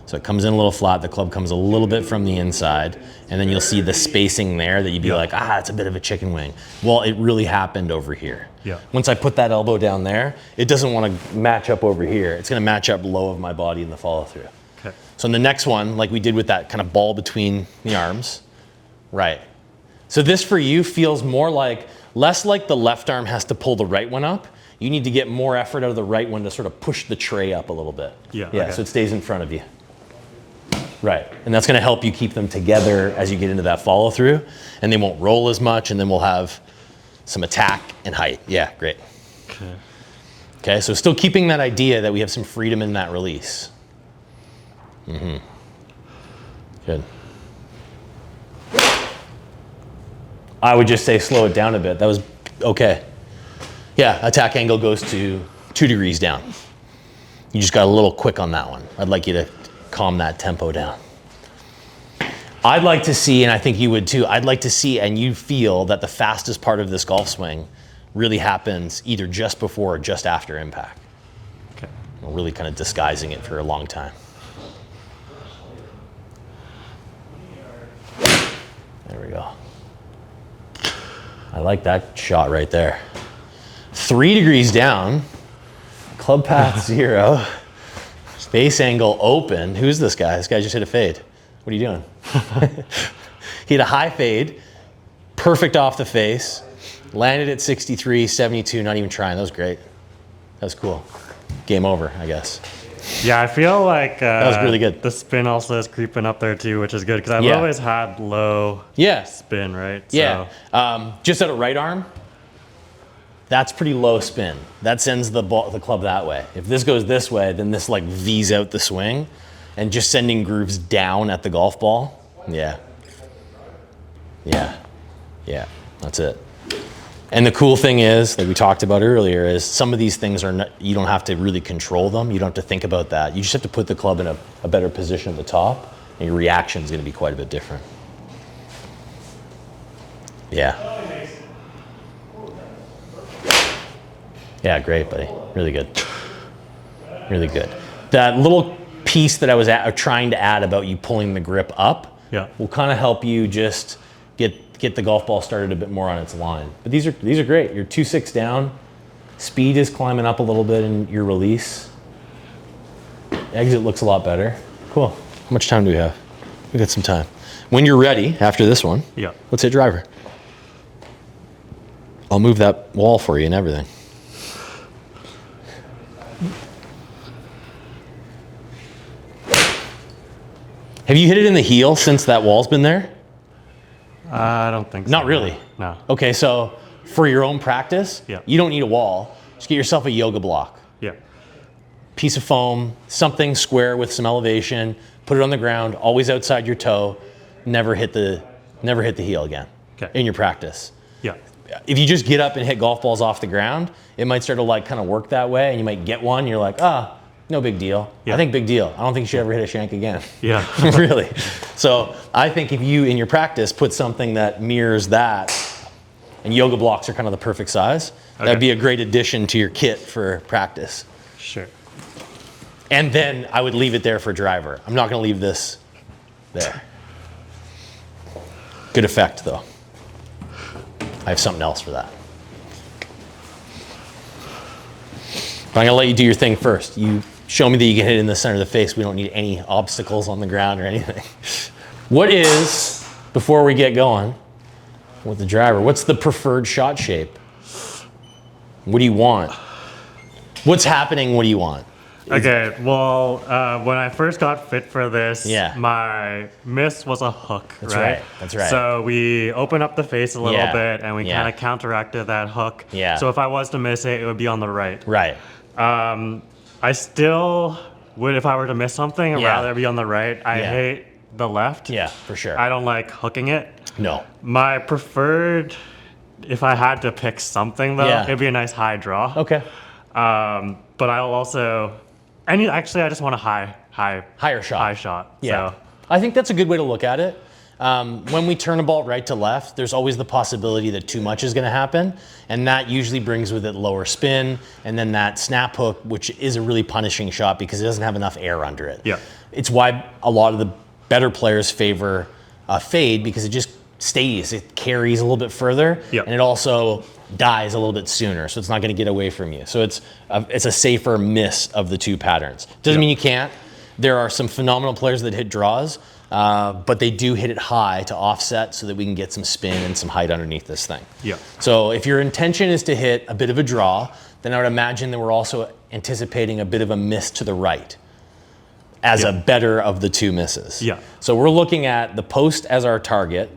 So it comes in a little flat, the club comes a little bit from the inside, and then you'll see the spacing there that you'd be like, it's a bit of a chicken wing. Well, it really happened over here. Yeah. Once I put that elbow down there, it doesn't want to match up over here. It's going to match up low of my body in the follow through. Okay. So in the next one, like we did with that kind of ball between the arms, right. So this for you feels more like, less like the left arm has to pull the right one up. You need to get more effort out of the right one to sort of push the tray up a little bit. Yeah. Okay. So it stays in front of you. Right, and that's gonna help you keep them together as you get into that follow through, and they won't roll as much, and then we'll have some attack and height. Yeah, great. Okay. Okay, so still keeping that idea that we have some freedom in that release. Good. I would just say slow it down a bit. That was okay. Yeah, attack angle goes to 2 degrees down. You just got a little quick on that one. I'd like you to calm that tempo down. I'd like to see, and I think you would too, I'd like to see and you feel that the fastest part of this golf swing really happens either just before or just after impact. Okay. We're really kind of disguising it for a long time. There we go. I like that shot right there. 3 degrees down, club path 0. Base angle open. Who's this guy? This guy just hit a fade. What are you doing? He hit a high fade, perfect off the face, landed at 63, 72, not even trying. That was great. That was cool. Game over, I guess. Yeah, I feel like that was really good. The spin also is creeping up there too, which is good because I've always had low spin, right? Yeah. So. Just out of right arm, that's pretty low spin. That sends the club that way. If this goes this way, then this like V's out the swing, and just sending grooves down at the golf ball. Yeah. That's it. And the cool thing is, that we talked about earlier, is some of these things are not, you don't have to really control them. You don't have to think about that. You just have to put the club in a better position at the top, and your reaction is going to be quite a bit different. Yeah. Yeah, great, buddy. Really good. Really good. That little piece that I was trying to add about you pulling the grip up will kind of help you just get the golf ball started a bit more on its line. But these are great. You're 2-6 down. Speed is climbing up a little bit in your release. Exit looks a lot better. Cool. How much time do we have? We got some time. When you're ready, after this one, let's hit driver. I'll move that wall for you and everything. Have you hit it in the heel since that wall's been there? I don't think so. Not really? No. Okay, so for your own practice, you don't need a wall. Just get yourself a yoga block. Yeah. Piece of foam, something square with some elevation, put it on the ground, always outside your toe, never hit the heel again in your practice. Yeah. If you just get up and hit golf balls off the ground, it might start to like kind of work that way, and you might get one, you're like, no big deal. I think big deal. I don't think you should ever hit a shank again. Yeah. Really. So I think if you, in your practice, put something that mirrors that, and yoga blocks are kind of the perfect size, that'd be a great addition to your kit for practice. Sure. And then I would leave it there for driver. I'm not gonna leave this there. Good effect though. I have something else for that. But I'm gonna let you do your thing first. You show me that you can hit it in the center of the face. We don't need any obstacles on the ground or anything. What is, before we get going with the driver, what's the preferred shot shape? What do you want? What's happening, what do you want? Okay, well, when I first got fit for this, Yeah. my miss was a hook, That's right. That's right. So we opened up the face a little Yeah. bit, and we Yeah. kind of counteracted that hook. Yeah. So if I was to miss it, it would be on the right. Right. I still would, if I were to miss something, I'd Yeah. rather be on the right. I Yeah. hate the left. Yeah, for sure. I don't like hooking it. No. My preferred, if I had to pick something though, Yeah. it'd be a nice high draw. Okay. But I'll also, actually I just want a Higher shot. high shot. Yeah. So, I think that's a good way to look at it. When we turn a ball right to left, there's always the possibility that too much is going to happen. And that usually brings with it lower spin and then that snap hook, which is a really punishing shot because it doesn't have enough air under it. Yeah. It's why a lot of the better players favor a fade because it just stays, it carries a little bit further, Yeah. and it also dies a little bit sooner, so it's not going to get away from you. So it's a safer miss of the two patterns. Doesn't mean you can't. There are some phenomenal players that hit draws, but they do hit it high to offset so that we can get some spin and some height underneath this thing. Yeah. So if your intention is to hit a bit of a draw, then I would imagine that we're also anticipating a bit of a miss to the right as a better of the two misses. Yeah. So we're looking at the post as our target,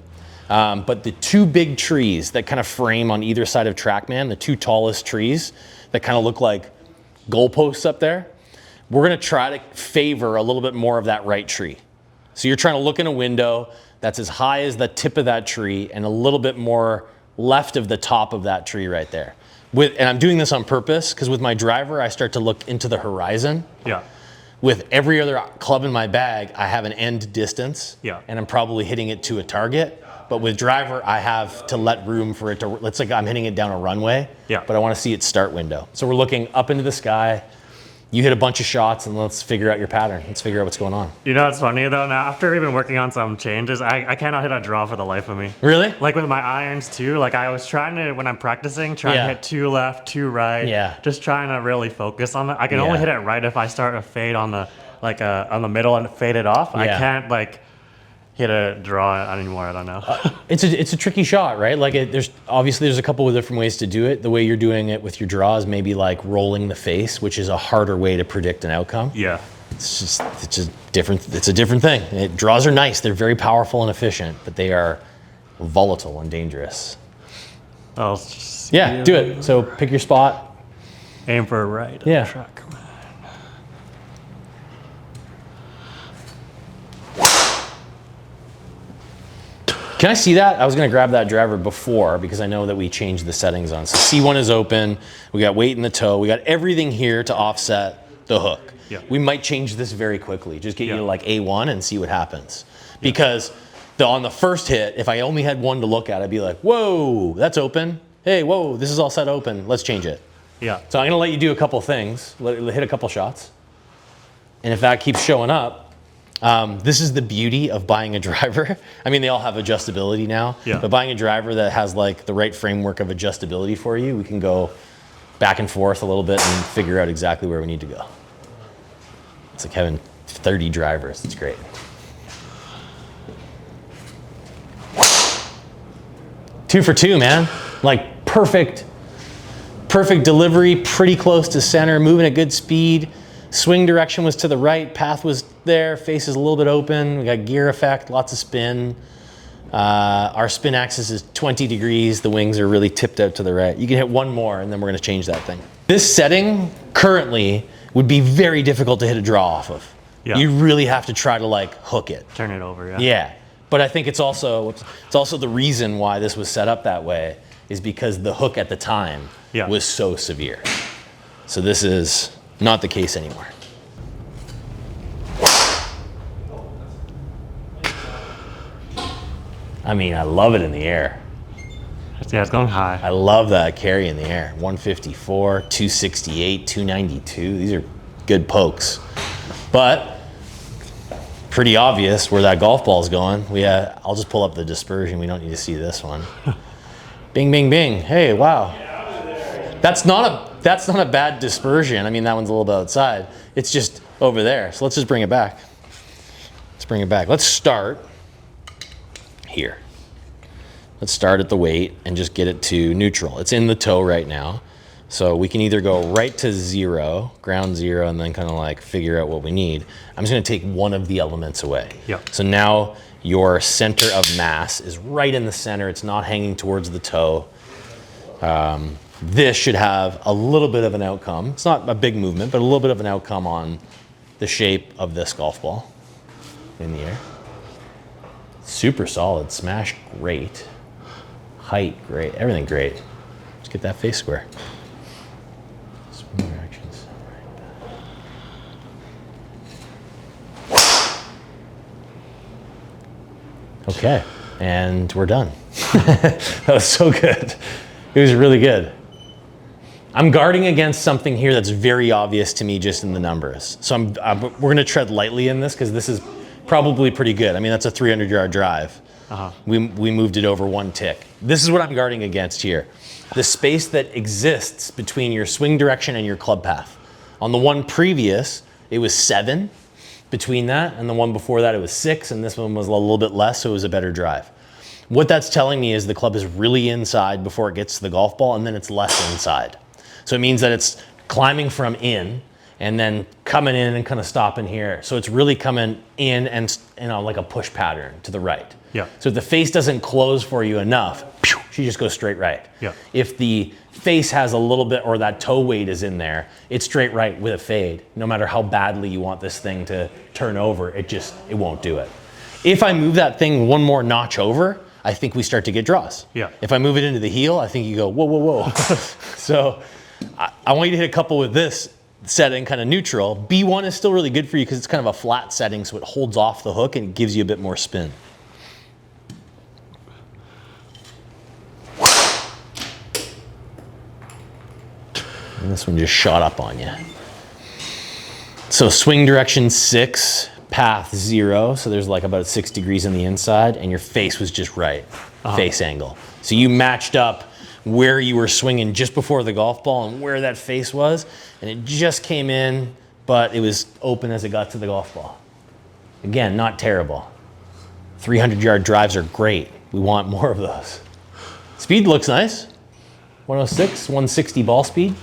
but the two big trees that kind of frame on either side of TrackMan, the two tallest trees that kind of look like goalposts up there, we're gonna try to favor a little bit more of that right tree. So you're trying to look in a window that's as high as the tip of that tree and a little bit more left of the top of that tree right there. And I'm doing this on purpose because with my driver, I start to look into the horizon. Yeah. With every other club in my bag, I have an end distance, and I'm probably hitting it to a target. But with driver, I have to let room for it to, it's like I'm hitting it down a runway, but I want to see its start window. So we're looking up into the sky. You hit a bunch of shots and let's figure out your pattern. Let's figure out what's going on. You know, it's funny though, now after even working on some changes, I cannot hit a draw for the life of me. Really? Like with my irons too, like I was trying to, when I'm practicing, try to hit two left, two right. Yeah. Just trying to really focus on it. I can only hit it right if I start a fade on the, on the middle and fade it off. I can't like hit a draw anymore. I don't know. It's a tricky shot, right? Like there's a couple of different ways to do it. The way you're doing it with your draw is maybe like rolling the face, which is a harder way to predict an outcome. Yeah. It's a different thing. Draws are nice. They're very powerful and efficient, but they are volatile and dangerous. I'll just do it. So pick your spot. Aim for a right. Yeah. Track. Can I see that? I was going to grab that driver before because I know that we changed the settings on. So C1 is open. We got weight in the toe. We got everything here to offset the hook. Yeah. We might change this very quickly. Just get you to like A1 and see what happens. Because on the first hit, if I only had one to look at, I'd be like, whoa, that's open. Hey, whoa, this is all set open. Let's change it. Yeah. So I'm going to let you do a couple things. Hit a couple shots. And if that keeps showing up, this is the beauty of buying a driver. I mean, they all have adjustability now, but buying a driver that has like the right framework of adjustability for you, we can go back and forth a little bit and figure out exactly where we need to go. It's like having 30 drivers. It's great. Two for two, man. Like perfect delivery, pretty close to center, moving at good speed. Swing direction was to the right, path was there, face is a little bit open. We got gear effect, lots of spin. Our spin axis is 20 degrees. The wings are really tipped out to the right. You can hit one more and then we're gonna change that thing. This setting currently would be very difficult to hit a draw off of. Yeah. You really have to try to like hook it. Turn it over, yeah. Yeah, but I think it's also the reason why this was set up that way is because the hook at the time was so severe. So this is not the case anymore. I mean, I love it in the air. Yeah, it's going high. I love that carry in the air. 154, 268, 292. These are good pokes. But pretty obvious where that golf ball is going. I'll just pull up the dispersion. We don't need to see this one. Bing, bing, bing. Hey, wow. That's not a bad dispersion. I mean, that one's a little bit outside. It's just over there. So let's just bring it back. Let's bring it back. Let's start here. Let's start at the weight and just get it to neutral. It's in the toe right now. So we can either go right to zero, ground zero, and then kind of like figure out what we need. I'm just gonna take one of the elements away. Yep. So now your center of mass is right in the center. It's not hanging towards the toe. This should have a little bit of an outcome. It's not a big movement, but a little bit of an outcome on the shape of this golf ball in the air. Super solid, smash great, height great, everything great. Let's get that face square. Swing directions, okay, and we're done. That was so good. It was really good. I'm guarding against something here that's very obvious to me just in the numbers. So we're gonna tread lightly in this because this is probably pretty good. I mean, that's a 300-yard drive. We moved it over one tick. This is what I'm guarding against here. The space that exists between your swing direction and your club path. On the one previous, it was 7 between that, and the one before that it was 6, and this one was a little bit less, so it was a better drive. What that's telling me is the club is really inside before it gets to the golf ball, and then it's less inside. So it means that it's climbing from in, and then coming in and kind of stopping here. So it's really coming in and like a push pattern to the right. Yeah. So if the face doesn't close for you enough, she just goes straight right. Yeah. If the face has a little bit, or that toe weight is in there, it's straight right with a fade. No matter how badly you want this thing to turn over, it won't do it. If I move that thing one more notch over, I think we start to get draws. Yeah. If I move it into the heel, I think you go, whoa, whoa, whoa. So I want you to hit a couple with this setting, kind of neutral. B1 is still really good for you because it's kind of a flat setting, so it holds off the hook and gives you a bit more spin. And this one just shot up on you. So swing direction 6, path 0. So there's like about 6 degrees on the inside, and your face was just right, face angle. So you matched up where you were swinging just before the golf ball and where that face was, and it just came in, but it was open as it got to the golf ball. Again, not terrible. 300-yard drives are great. We want more of those. Speed looks nice. 106, 160 ball speed.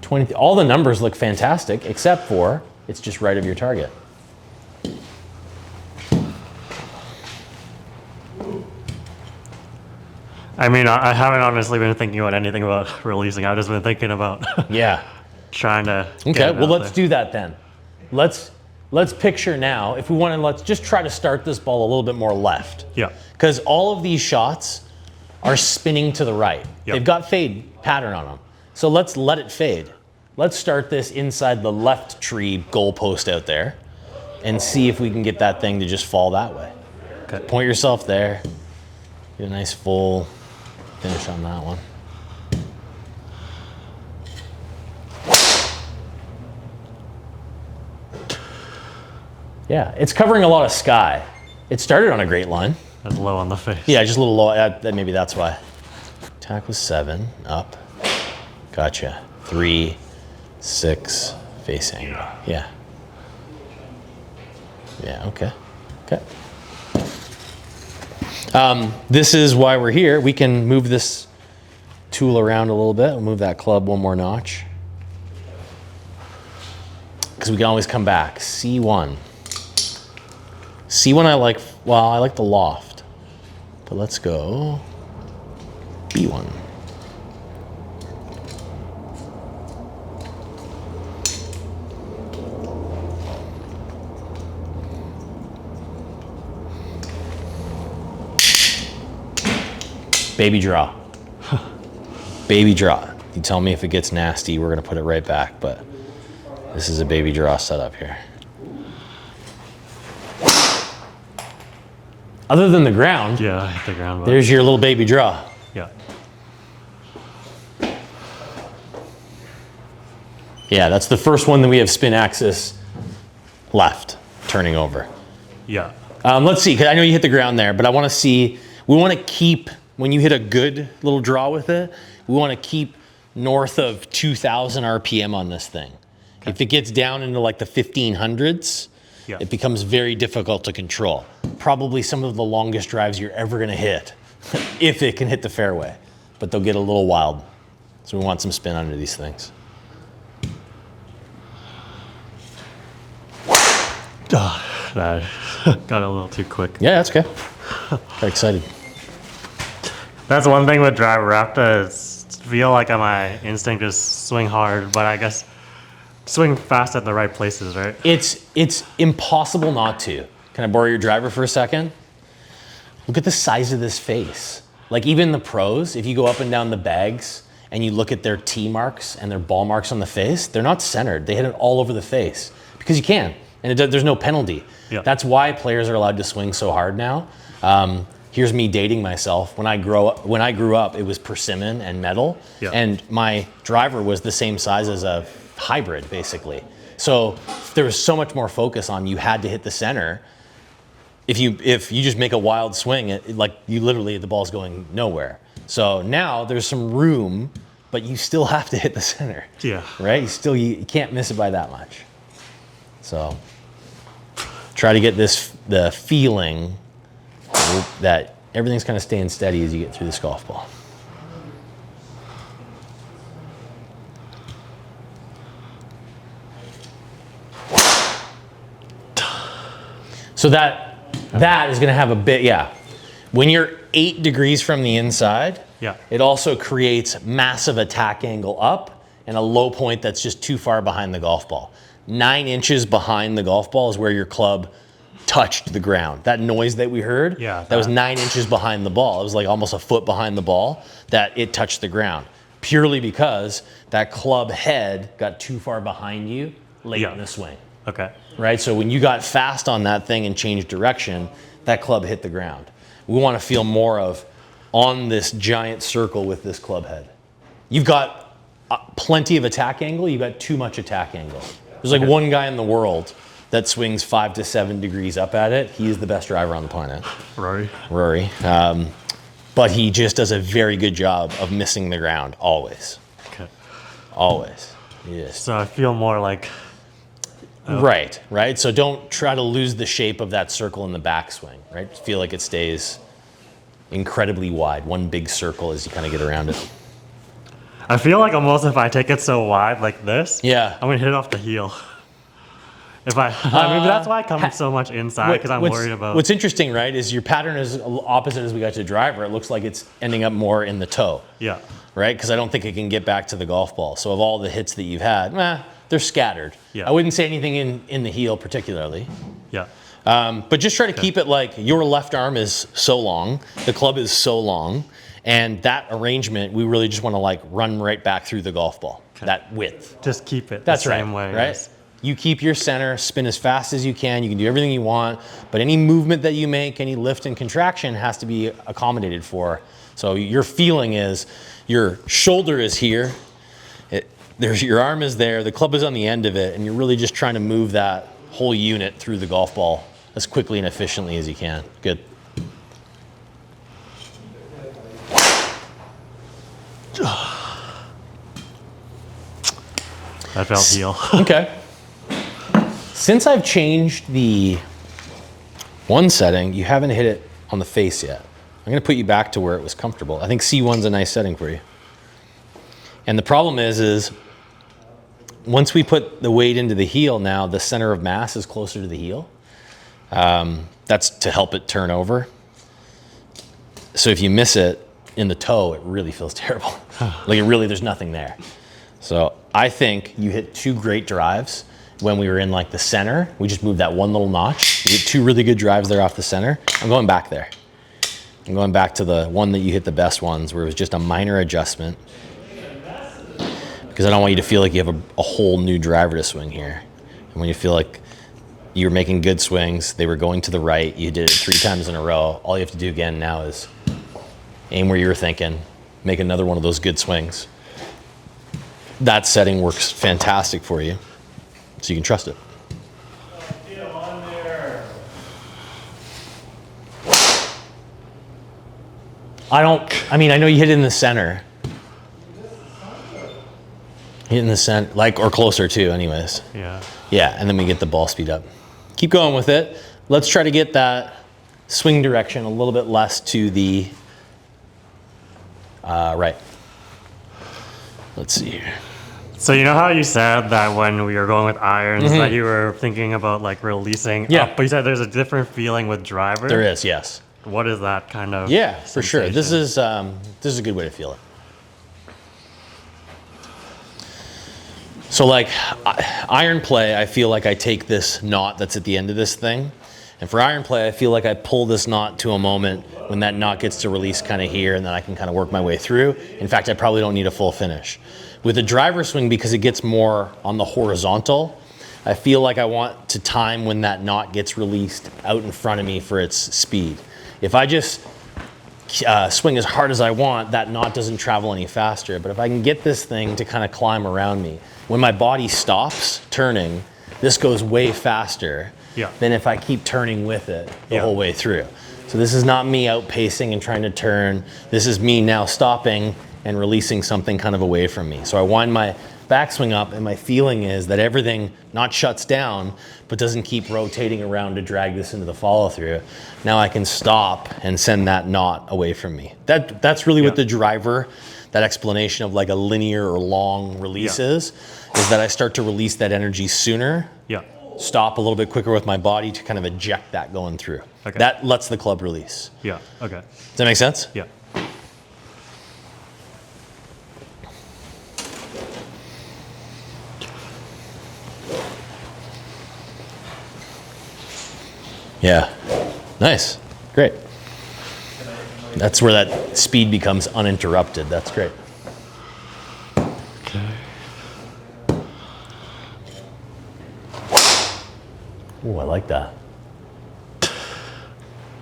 20, all the numbers look fantastic, except for it's just right of your target. I mean, I haven't honestly been thinking about anything about releasing. I've just been thinking about trying to Okay, well, let's do that then. Let's picture now, if we want to, let's just try to start this ball a little bit more left. Yeah. Because all of these shots are spinning to the right. Yep. They've got fade pattern on them. So let's let it fade. Let's start this inside the left tree goalpost out there and see if we can get that thing to just fall that way. Okay. Point yourself there. Get a nice full finish on that one. Yeah, it's covering a lot of sky. It started on a great line. That's low on the face. Yeah, just a little low. Maybe that's why. Attack was 7, up. Gotcha. 3, 6, face angle. Yeah. Yeah, okay. Okay. This is why we're here. We can move this tool around a little bit. We'll move that club one more notch. because we can always come back. C1. C1 I like, well, I like the loft. But let's go B1. Baby draw. Baby draw. You tell me if it gets nasty, we're gonna put it right back, but this is a baby draw setup here. Other than the ground, yeah, I hit the ground. There's your little baby draw. Yeah. Yeah, that's the first one that we have spin axis left, turning over. Yeah. Let's see, because I know you hit the ground there, but I want to see, we want to keep, when you hit a good little draw with it, we want to keep north of 2,000 RPM on this thing. Okay. If it gets down into like the 1500s, yeah, it becomes very difficult to control. Probably some of the longest drives you're ever going to hit, if it can hit the fairway, but they'll get a little wild. So we want some spin under these things. That got a little too quick. Yeah, that's okay. Got excited. That's one thing with driver. I have to feel like my instinct is swing hard, but I guess swing fast at the right places, right? It's impossible not to. Can I borrow your driver for a second? Look at the size of this face. Like even the pros, if you go up and down the bags and you look at their tee marks and their ball marks on the face, they're not centered. They hit it all over the face because you can, and there's no penalty. Yeah. That's why players are allowed to swing so hard now. Here's me dating myself. When I grew up, it was persimmon and metal, yeah, and my driver was the same size as a hybrid, basically. So there was so much more focus on you had to hit the center. If you just make a wild swing, like you literally, the ball's going nowhere. So now there's some room, but you still have to hit the center. Yeah. Right? You can't miss it by that much. So try to get the feeling that everything's kind of staying steady as you get through this golf ball. So that is going to have a bit, yeah. When you're 8 degrees from the inside, yeah, it also creates massive attack angle up and a low point that's just too far behind the golf ball. 9 inches behind the golf ball is where your club touched the ground. That noise that we heard, yeah, that was 9 inches behind the ball. It was like almost a foot behind the ball that it touched the ground, purely because that club head got too far behind you late, yeah, in the swing. Okay. Right, so when you got fast on that thing and changed direction, that club hit the ground. We want to feel more of on this giant circle with this club head. You've got plenty of attack angle, you've got too much attack angle. There's like one guy in the world that swings 5 to 7 degrees up at it. He is the best driver on the planet. Rory. But he just does a very good job of missing the ground, always. Okay. Always. Yes. So I feel more like... Right. So don't try to lose the shape of that circle in the backswing, right? Feel like it stays incredibly wide, one big circle as you kind of get around it. I feel like almost if I take it so wide like this, yeah, I'm gonna hit it off the heel. If I mean, that's why I come so much inside, because I'm worried about... What's interesting, right, is your pattern is opposite as we got to driver. It looks like it's ending up more in the toe. Yeah. Right? Because I don't think it can get back to the golf ball. So of all the hits that you've had, they're scattered. Yeah. I wouldn't say anything in the heel particularly. Yeah. But just try to keep it like your left arm is so long, the club is so long, and that arrangement, we really just want to like run right back through the golf ball, that width. Just keep it the same way. Right? Yes. You keep your center, spin as fast as you can do everything you want, but any movement that you make, any lift and contraction has to be accommodated for. So your feeling is your shoulder is here, your arm is there, the club is on the end of it, and you're really just trying to move that whole unit through the golf ball as quickly and efficiently as you can. Good. That felt heel. Okay. Since I've changed the one setting, you haven't hit it on the face yet. I'm gonna put you back to where it was comfortable. I think C1's a nice setting for you. And the problem is once we put the weight into the heel now, the center of mass is closer to the heel. That's to help it turn over. So if you miss it in the toe, it really feels terrible. Like it really, there's nothing there. So I think you hit 2 great drives when we were in like the center. We just moved that one little notch. You hit 2 really good drives there off the center. I'm going back there. I'm going back to the one that you hit the best ones where it was just a minor adjustment, because I don't want you to feel like you have a whole new driver to swing here. And when you feel like you were making good swings, they were going to the right, you did it 3 times in a row, all you have to do again now is aim where you were thinking, make another one of those good swings. That setting works fantastic for you, so you can trust it. I mean, I know you hit it in the center. Hit in the center, like, or closer too, anyways. Yeah. Yeah, and then we get the ball speed up. Keep going with it. Let's try to get that swing direction a little bit less to the right. Let's see here. So you know how you said that when we were going with irons that you were thinking about like releasing up, but you said there's a different feeling with driver? There is, yes. What is that kind of for sure. This is a good way to feel it. So like iron play, I feel like I take this knot that's at the end of this thing. And for iron play, I feel like I pull this knot to a moment when that knot gets to release kind of here, and then I can kind of work my way through. In fact, I probably don't need a full finish. With a driver swing, because it gets more on the horizontal, I feel like I want to time when that knot gets released out in front of me for its speed. If I just swing as hard as I want, that knot doesn't travel any faster. But if I can get this thing to kind of climb around me, when my body stops turning, this goes way faster than if I keep turning with it the whole way through. So this is not me outpacing and trying to turn. This is me now stopping and releasing something kind of away from me. So I wind my backswing up, and my feeling is that everything not shuts down, but doesn't keep rotating around to drag this into the follow through. Now I can stop and send that knot away from me. That's really what the driver, that explanation of like a linear or long release is that I start to release that energy sooner. Stop a little bit quicker with my body to kind of eject that going through. That lets the club release. Okay. Does that make sense? Yeah. Yeah. Nice. Great. That's where that speed becomes uninterrupted. That's great. Okay. Oh, I like that.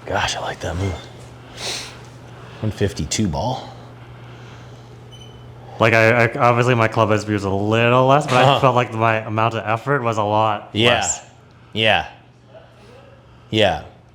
Gosh, I like that move. 152 ball. Like I obviously my club speed was a little less, but I felt like my amount of effort was a lot less. Yeah.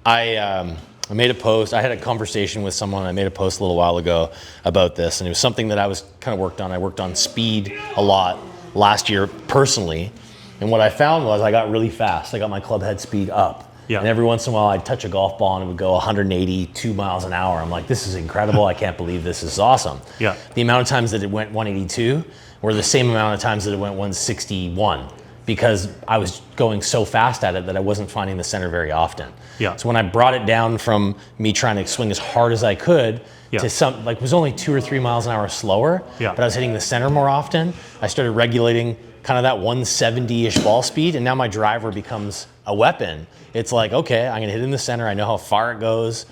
I made a post. I had a conversation with someone. I made a post a little while ago about this, and it was something that I was kind of worked on. I worked on speed a lot last year personally, and what I found was I got really fast. I got my club head speed up. And every once in a while I'd touch a golf ball and it would go 182 miles an hour. I'm like, this is incredible. I can't believe this is awesome. The amount of times that it went 182 were the same amount of times that it went 161, because I was going so fast at it that I wasn't finding the center very often. So when I brought it down from me trying to swing as hard as I could to some, like it was only 2 or 3 miles an hour slower, but I was hitting the center more often. I started regulating kind of that 170-ish ball speed, and now my driver becomes a weapon. It's like, okay, I'm gonna hit in the center. I know how far it goes.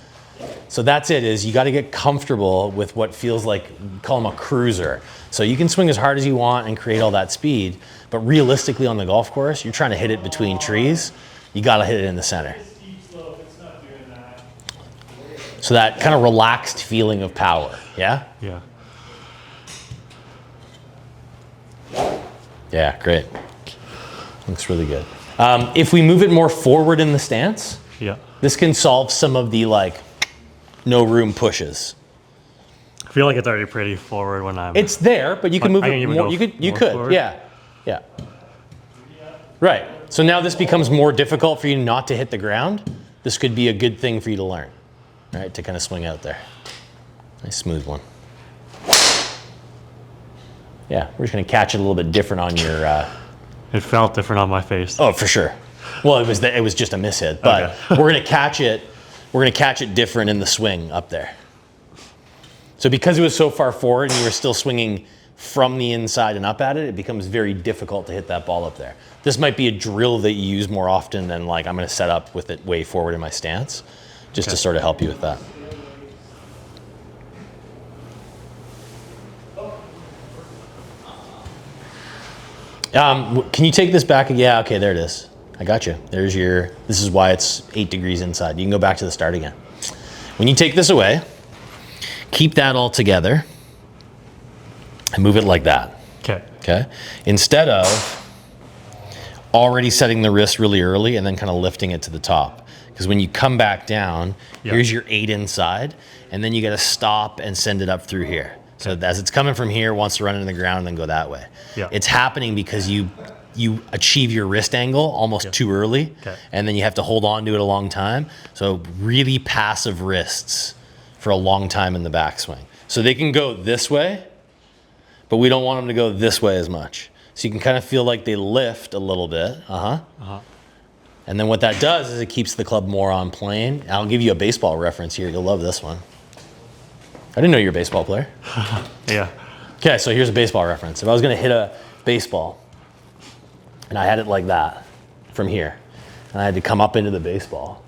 So that's it, is you gotta get comfortable with what feels like, call them a cruiser. So you can swing as hard as you want and create all that speed, but realistically on the golf course, you're trying to hit it between trees, you gotta hit it in the center. So that kind of relaxed feeling of power, yeah? Yeah, great. Looks really good. If we move it more forward in the stance, this can solve some of the like no room pushes. I feel like it's already pretty forward when I'm. It's there, but you can move it more. You could, forward. Yeah. Right. So now this becomes more difficult for you not to hit the ground. This could be a good thing for you to learn, right? To kind of swing out there. Nice smooth one. Yeah, we're just gonna catch it a little bit different on your It felt different on my face. Oh, for sure. Well, it was just a miss hit, but okay. We're gonna catch it. We're gonna catch it different in the swing up there. So because it was so far forward and you were still swinging from the inside and up at it, it becomes very difficult to hit that ball up there. This might be a drill that you use more often than like I'm gonna set up with it way forward in my stance, just to sort of help you with that. Can you take this back? Yeah, okay, there it is. I got you. There's your, this is why it's 8 degrees inside. You can go back to the start again. When you take this away, keep that all together and move it like that. Okay. Okay. Instead of already setting the wrist really early and then kind of lifting it to the top. Because when you come back down, here's your 8 inside, and then you got to stop and send it up through here. So as it's coming from here, wants to run into the ground and then go that way. Yeah. It's happening because you achieve your wrist angle almost too early, and then you have to hold on to it a long time. So really passive wrists for a long time in the backswing. So they can go this way, but we don't want them to go this way as much. So you can kind of feel like they lift a little bit. And then what that does is it keeps the club more on plane. I'll give you a baseball reference here. You'll love this one. I didn't know you were a baseball player. Yeah. Okay, so here's a baseball reference. If I was gonna hit a baseball and I had it like that from here, and I had to come up into the baseball,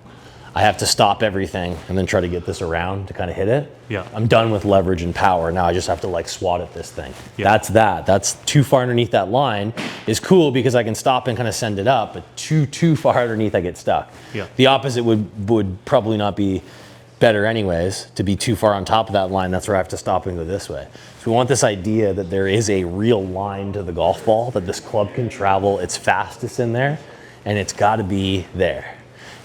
I have to stop everything and then try to get this around to kind of hit it. Yeah. I'm done with leverage and power. Now I just have to like swat at this thing. Yeah. That's that. That's too far underneath that line is cool because I can stop and kind of send it up, but too far underneath I get stuck. Yeah. The opposite would probably not be better anyways, to be too far on top of that line. That's where I have to stop and go this way. So we want this idea that there is a real line to the golf ball, that this club can travel its fastest in there, and it's got to be there.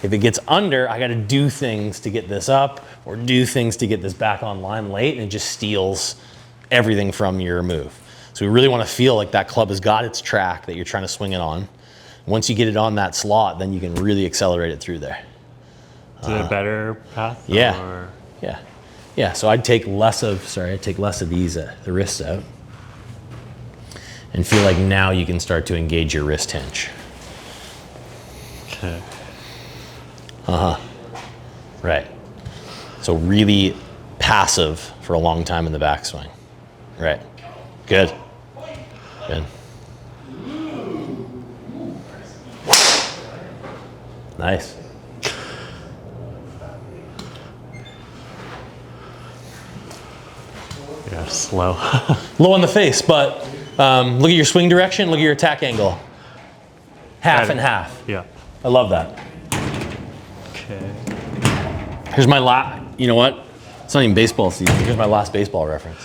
If it gets under, I got to do things to get this up or do things to get this back online late, and it just steals everything from your move. So we really want to feel like that club has got its track that you're trying to swing it on. Once you get it on that slot, then you can really accelerate it through there. Is it a better path? Yeah. Or? Yeah. Yeah. So I'd take less of these, the wrists out, and feel like now you can start to engage your wrist hinge. Okay. Right. So really passive for a long time in the backswing. Right. Good. Good. Nice. Yeah, slow. Low on the face, but look at your swing direction, look at your attack angle. Half and half. Yeah. I love that. Okay. Here's my you know what? It's not even baseball season. Here's my last baseball reference.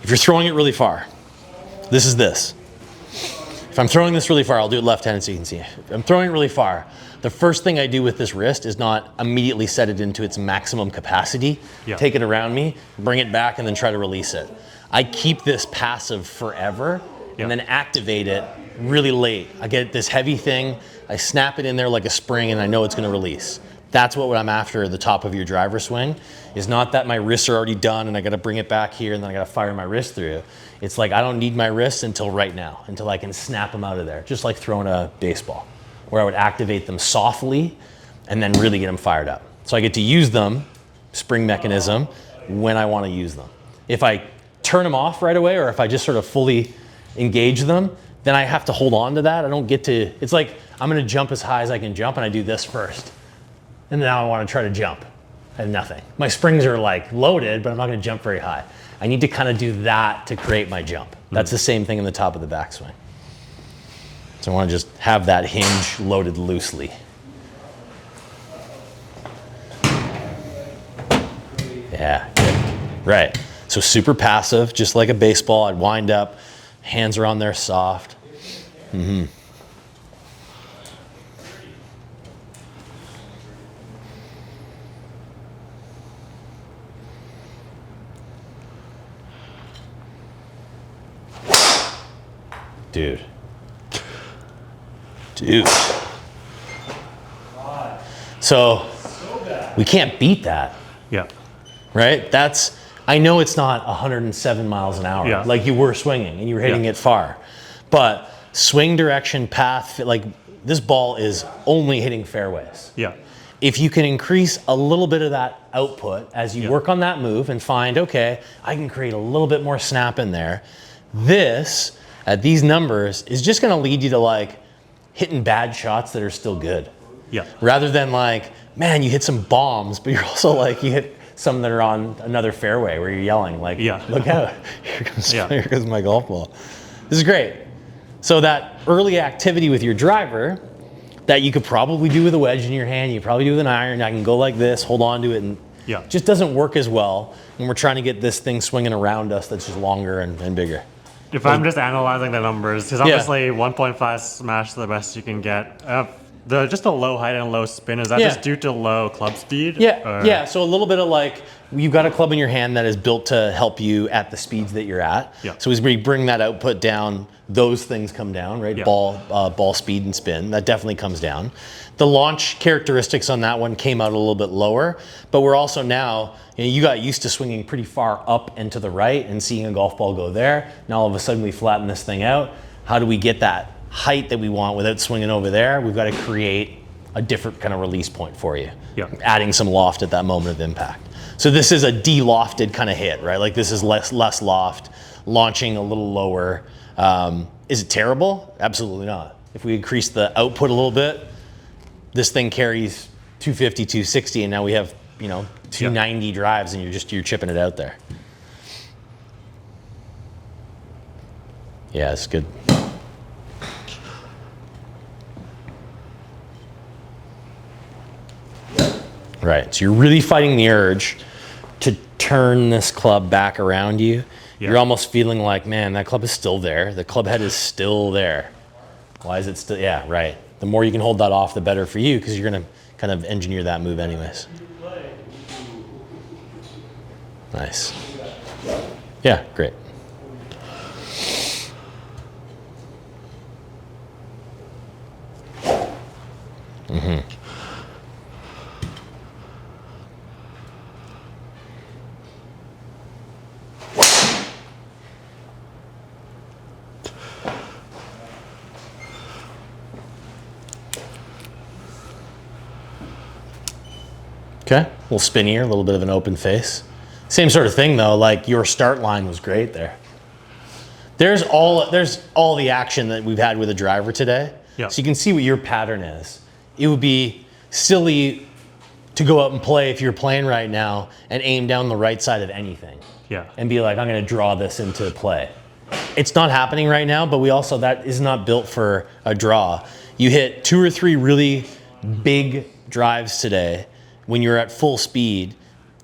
If you're throwing it really far, this is this. If I'm throwing this really far, I'll do it left-handed so you can see. If I'm throwing it really far, the first thing I do with this wrist is not immediately set it into its maximum capacity, take it around me, bring it back, and then try to release it. I keep this passive forever and then activate it really late. I get this heavy thing, I snap it in there like a spring, and I know it's gonna release. That's what I'm after at the top of your driver swing, is not that my wrists are already done and I gotta bring it back here and then I gotta fire my wrist through. It's like I don't need my wrists until right now, until I can snap them out of there, just like throwing a baseball, where I would activate them softly and then really get them fired up. So I get to use them, spring mechanism, when I wanna use them. If I turn them off right away, or if I just sort of fully engage them, then I have to hold on to that. I don't get to, it's like I'm gonna jump as high as I can jump and I do this first. And now I wanna try to jump. I have nothing. My springs are like loaded, but I'm not gonna jump very high. I need to kind of do that to create my jump. That's the same thing in the top of the backswing. So I wanna just have that hinge loaded loosely. Yeah, good. Right. So super passive, just like a baseball. I'd wind up, hands are on there soft. Dude. So we can't beat that. Yeah. Right? That's, I know it's not 107 miles an hour like you were swinging and you were hitting it far, but swing direction, path, like this ball is only hitting fairways. Yeah. If you can increase a little bit of that output as you work on that move and find, okay, I can create a little bit more snap in there, this, at these numbers, is just gonna lead you to like hitting bad shots that are still good. Yeah. Rather than like, man, you hit some bombs, but you're also like, you hit some that are on another fairway where you're yelling like, look out, here goes my golf ball. This is great. So that early activity with your driver that you could probably do with a wedge in your hand, you probably do with an iron, I can go like this, hold on to it, and just doesn't work as well when we're trying to get this thing swinging around us that's just longer and bigger. If I'm just analyzing the numbers, because obviously 1.5 smash is the best you can get. Just a low height and low spin, is that just due to low club speed? Yeah, so a little bit of like, you've got a club in your hand that is built to help you at the speeds that you're at. So as we bring that output down, those things come down, right? Ball speed and spin, that definitely comes down. The launch characteristics on that one came out a little bit lower, but we're also now, you got used to swinging pretty far up and to the right and seeing a golf ball go there. Now all of a sudden we flatten this thing out. How do we get that height that we want without swinging over there? We've got to create a different kind of release point for you. Adding some loft at that moment of impact. So this is a de-lofted kind of hit, right? Like this is less loft, launching a little lower. Is it terrible? Absolutely not. If we increase the output a little bit, this thing carries 250, 260, and now we have, 290 drives, and you're chipping it out there. Yeah, it's good. Right, so you're really fighting the urge to turn this club back around you. You're almost feeling like, man, that club is still there. The club head is still there. Why is it still, yeah, right. The more you can hold that off, the better for you, because you're gonna kind of engineer that move anyways. Nice. Yeah, great. Okay, a little spinnier, a little bit of an open face. Same sort of thing though, like your start line was great there. There's all the action that we've had with a driver today. So you can see what your pattern is. It would be silly to go out and play if you're playing right now and aim down the right side of anything. And be like, I'm gonna draw this into play. It's not happening right now, but that is not built for a draw. You hit 2 or 3 really big drives today when you're at full speed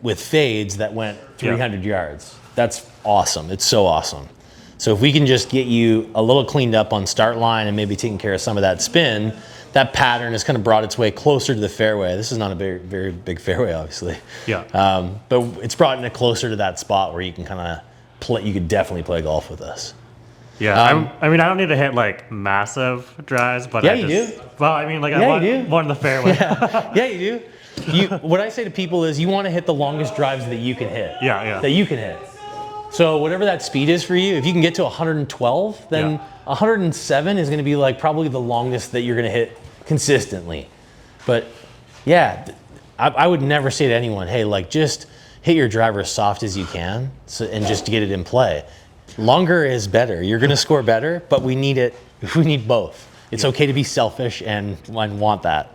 with fades that went 300 yards. That's awesome. It's so awesome. So if we can just get you a little cleaned up on start line and maybe taking care of some of that spin, that pattern has kind of brought its way closer to the fairway. This is not a very, very big fairway, obviously. But it's brought it closer to that spot where you can kind of play. You could definitely play golf with us. I mean, I don't need to hit like massive drives, but you do. Well, I mean, like I want one in the fairway. Yeah, you do. What I say to people is you want to hit the longest drives that you can hit. That you can hit. So whatever that speed is for you, if you can get to 112, then 107 is going to be like probably the longest that you're going to hit consistently. But yeah, I would never say to anyone, hey, like just hit your driver as soft as you can and just get it in play. Longer is better. You're going to score better, but we need it. We need both. It's okay to be selfish and want that.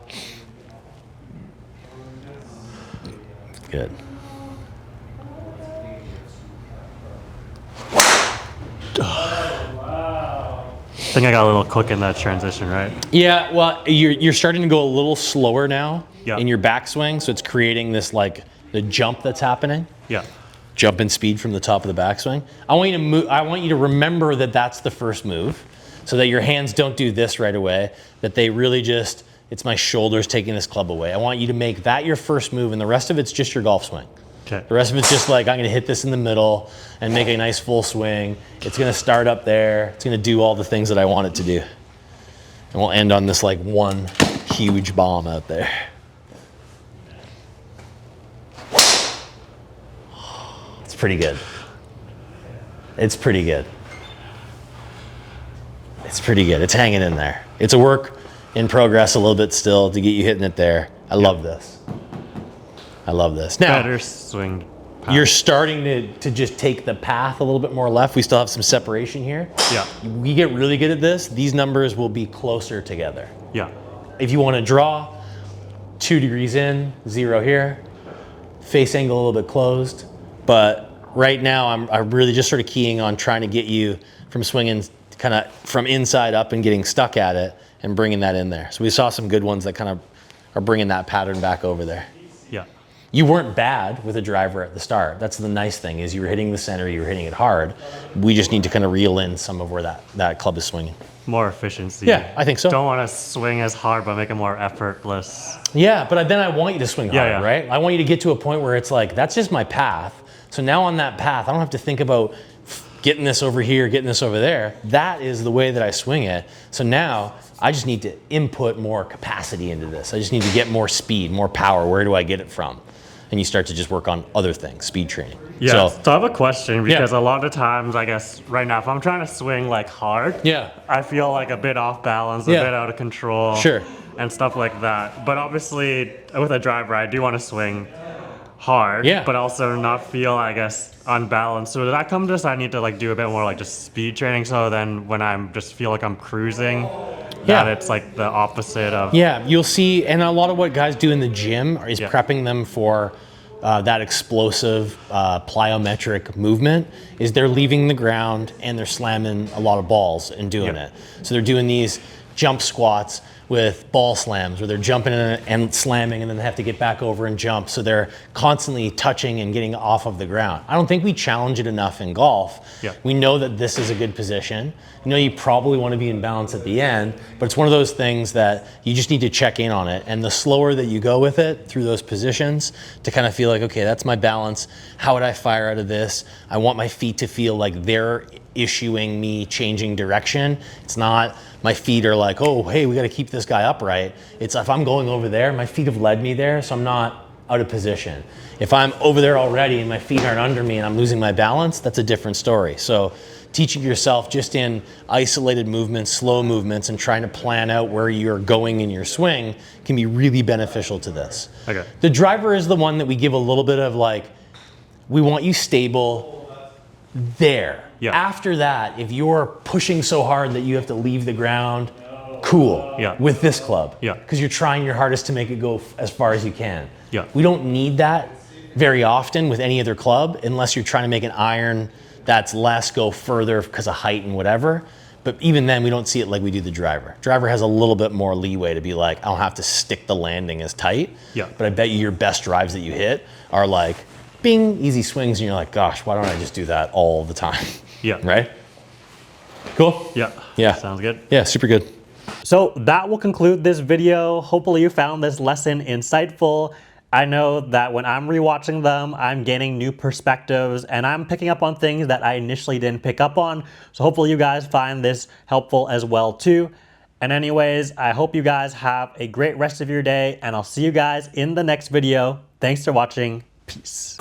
Good. I think I got a little quick in that transition, right? Yeah, well, you're starting to go a little slower now in your backswing, so it's creating this like the jump that's happening. Jump in speed from the top of the backswing. I want you to move. I want you to remember that that's the first move, so that your hands don't do this right away. That they really just, it's my shoulders taking this club away. I want you to make that your first move, and the rest of it's just your golf swing. The rest of it's just like, I'm gonna hit this in the middle and make a nice full swing. It's gonna start up there. It's gonna do all the things that I want it to do. And we'll end on this like one huge bomb out there. It's pretty good. It's pretty good. It's pretty good. It's hanging in there. It's a work in progress a little bit still to get you hitting it there. I love this. I love this. Now, better swing path. You're starting to just take the path a little bit more left. We still have some separation here. Yeah. We get really good at this. These numbers will be closer together. Yeah. If you want to draw, 2 degrees in, 0 here, face angle a little bit closed. But right now, I'm really just sort of keying on trying to get you from swinging kind of from inside up and getting stuck at it and bringing that in there. So we saw some good ones that kind of are bringing that pattern back over there. Yeah. You weren't bad with a driver at the start. That's the nice thing, is you were hitting the center, you were hitting it hard. We just need to kind of reel in some of where that club is swinging. More efficiency. Yeah, I think so. Don't want to swing as hard, but make it more effortless. Yeah, but then I want you to swing hard, right? I want you to get to a point where it's like, that's just my path. So now on that path, I don't have to think about getting this over here, getting this over there. That is the way that I swing it. So now I just need to input more capacity into this. I just need to get more speed, more power. Where do I get it from? And you start to just work on other things, speed training. Yeah, so I have a question, because a lot of times, I guess right now, if I'm trying to swing like hard, I feel like a bit off balance, a bit out of control, and stuff like that. But obviously with a driver, I do want to swing hard, but also not feel, I guess, unbalanced. So does that come just, I need to like do a bit more like just speed training, so then when I'm just feel like I'm cruising, that it's like the opposite of... Yeah, you'll see, and a lot of what guys do in the gym is prepping them for that explosive plyometric movement, is they're leaving the ground and they're slamming a lot of balls and doing it. So they're doing these jump squats with ball slams, where they're jumping in and slamming, and then they have to get back over and jump. So they're constantly touching and getting off of the ground. I don't think we challenge it enough in golf. We know that this is a good position. You know, you probably want to be in balance at the end, but it's one of those things that you just need to check in on it. And the slower that you go with it through those positions to kind of feel like, okay, that's my balance. How would I fire out of this? I want my feet to feel like they're issuing me changing direction. It's not my feet are like, oh, hey, we got to keep this guy upright. It's if I'm going over there, my feet have led me there, so I'm not out of position. If I'm over there already and my feet aren't under me and I'm losing my balance, that's a different story. So teaching yourself just in isolated movements, slow movements, and trying to plan out where you're going in your swing can be really beneficial to this. Okay. The driver is the one that we give a little bit of like, we want you stable there. After that, if you're pushing so hard that you have to leave the ground, cool, with this club, because you're trying your hardest to make it go as far as you can. We don't need that very often with any other club, unless you're trying to make an iron that's less go further because of height and whatever. But even then, we don't see it like we do the driver. Driver has a little bit more leeway to be like, I don't have to stick the landing as tight. But I bet you your best drives that you hit are like, bing, easy swings, and you're like, gosh, why don't I just do that all the time? Right? Cool? Yeah. Sounds good. Yeah, super good. So that will conclude this video. Hopefully you found this lesson insightful. I know that when I'm rewatching them, I'm gaining new perspectives and I'm picking up on things that I initially didn't pick up on. So hopefully you guys find this helpful as well too. And anyways, I hope you guys have a great rest of your day, and I'll see you guys in the next video. Thanks for watching. Peace.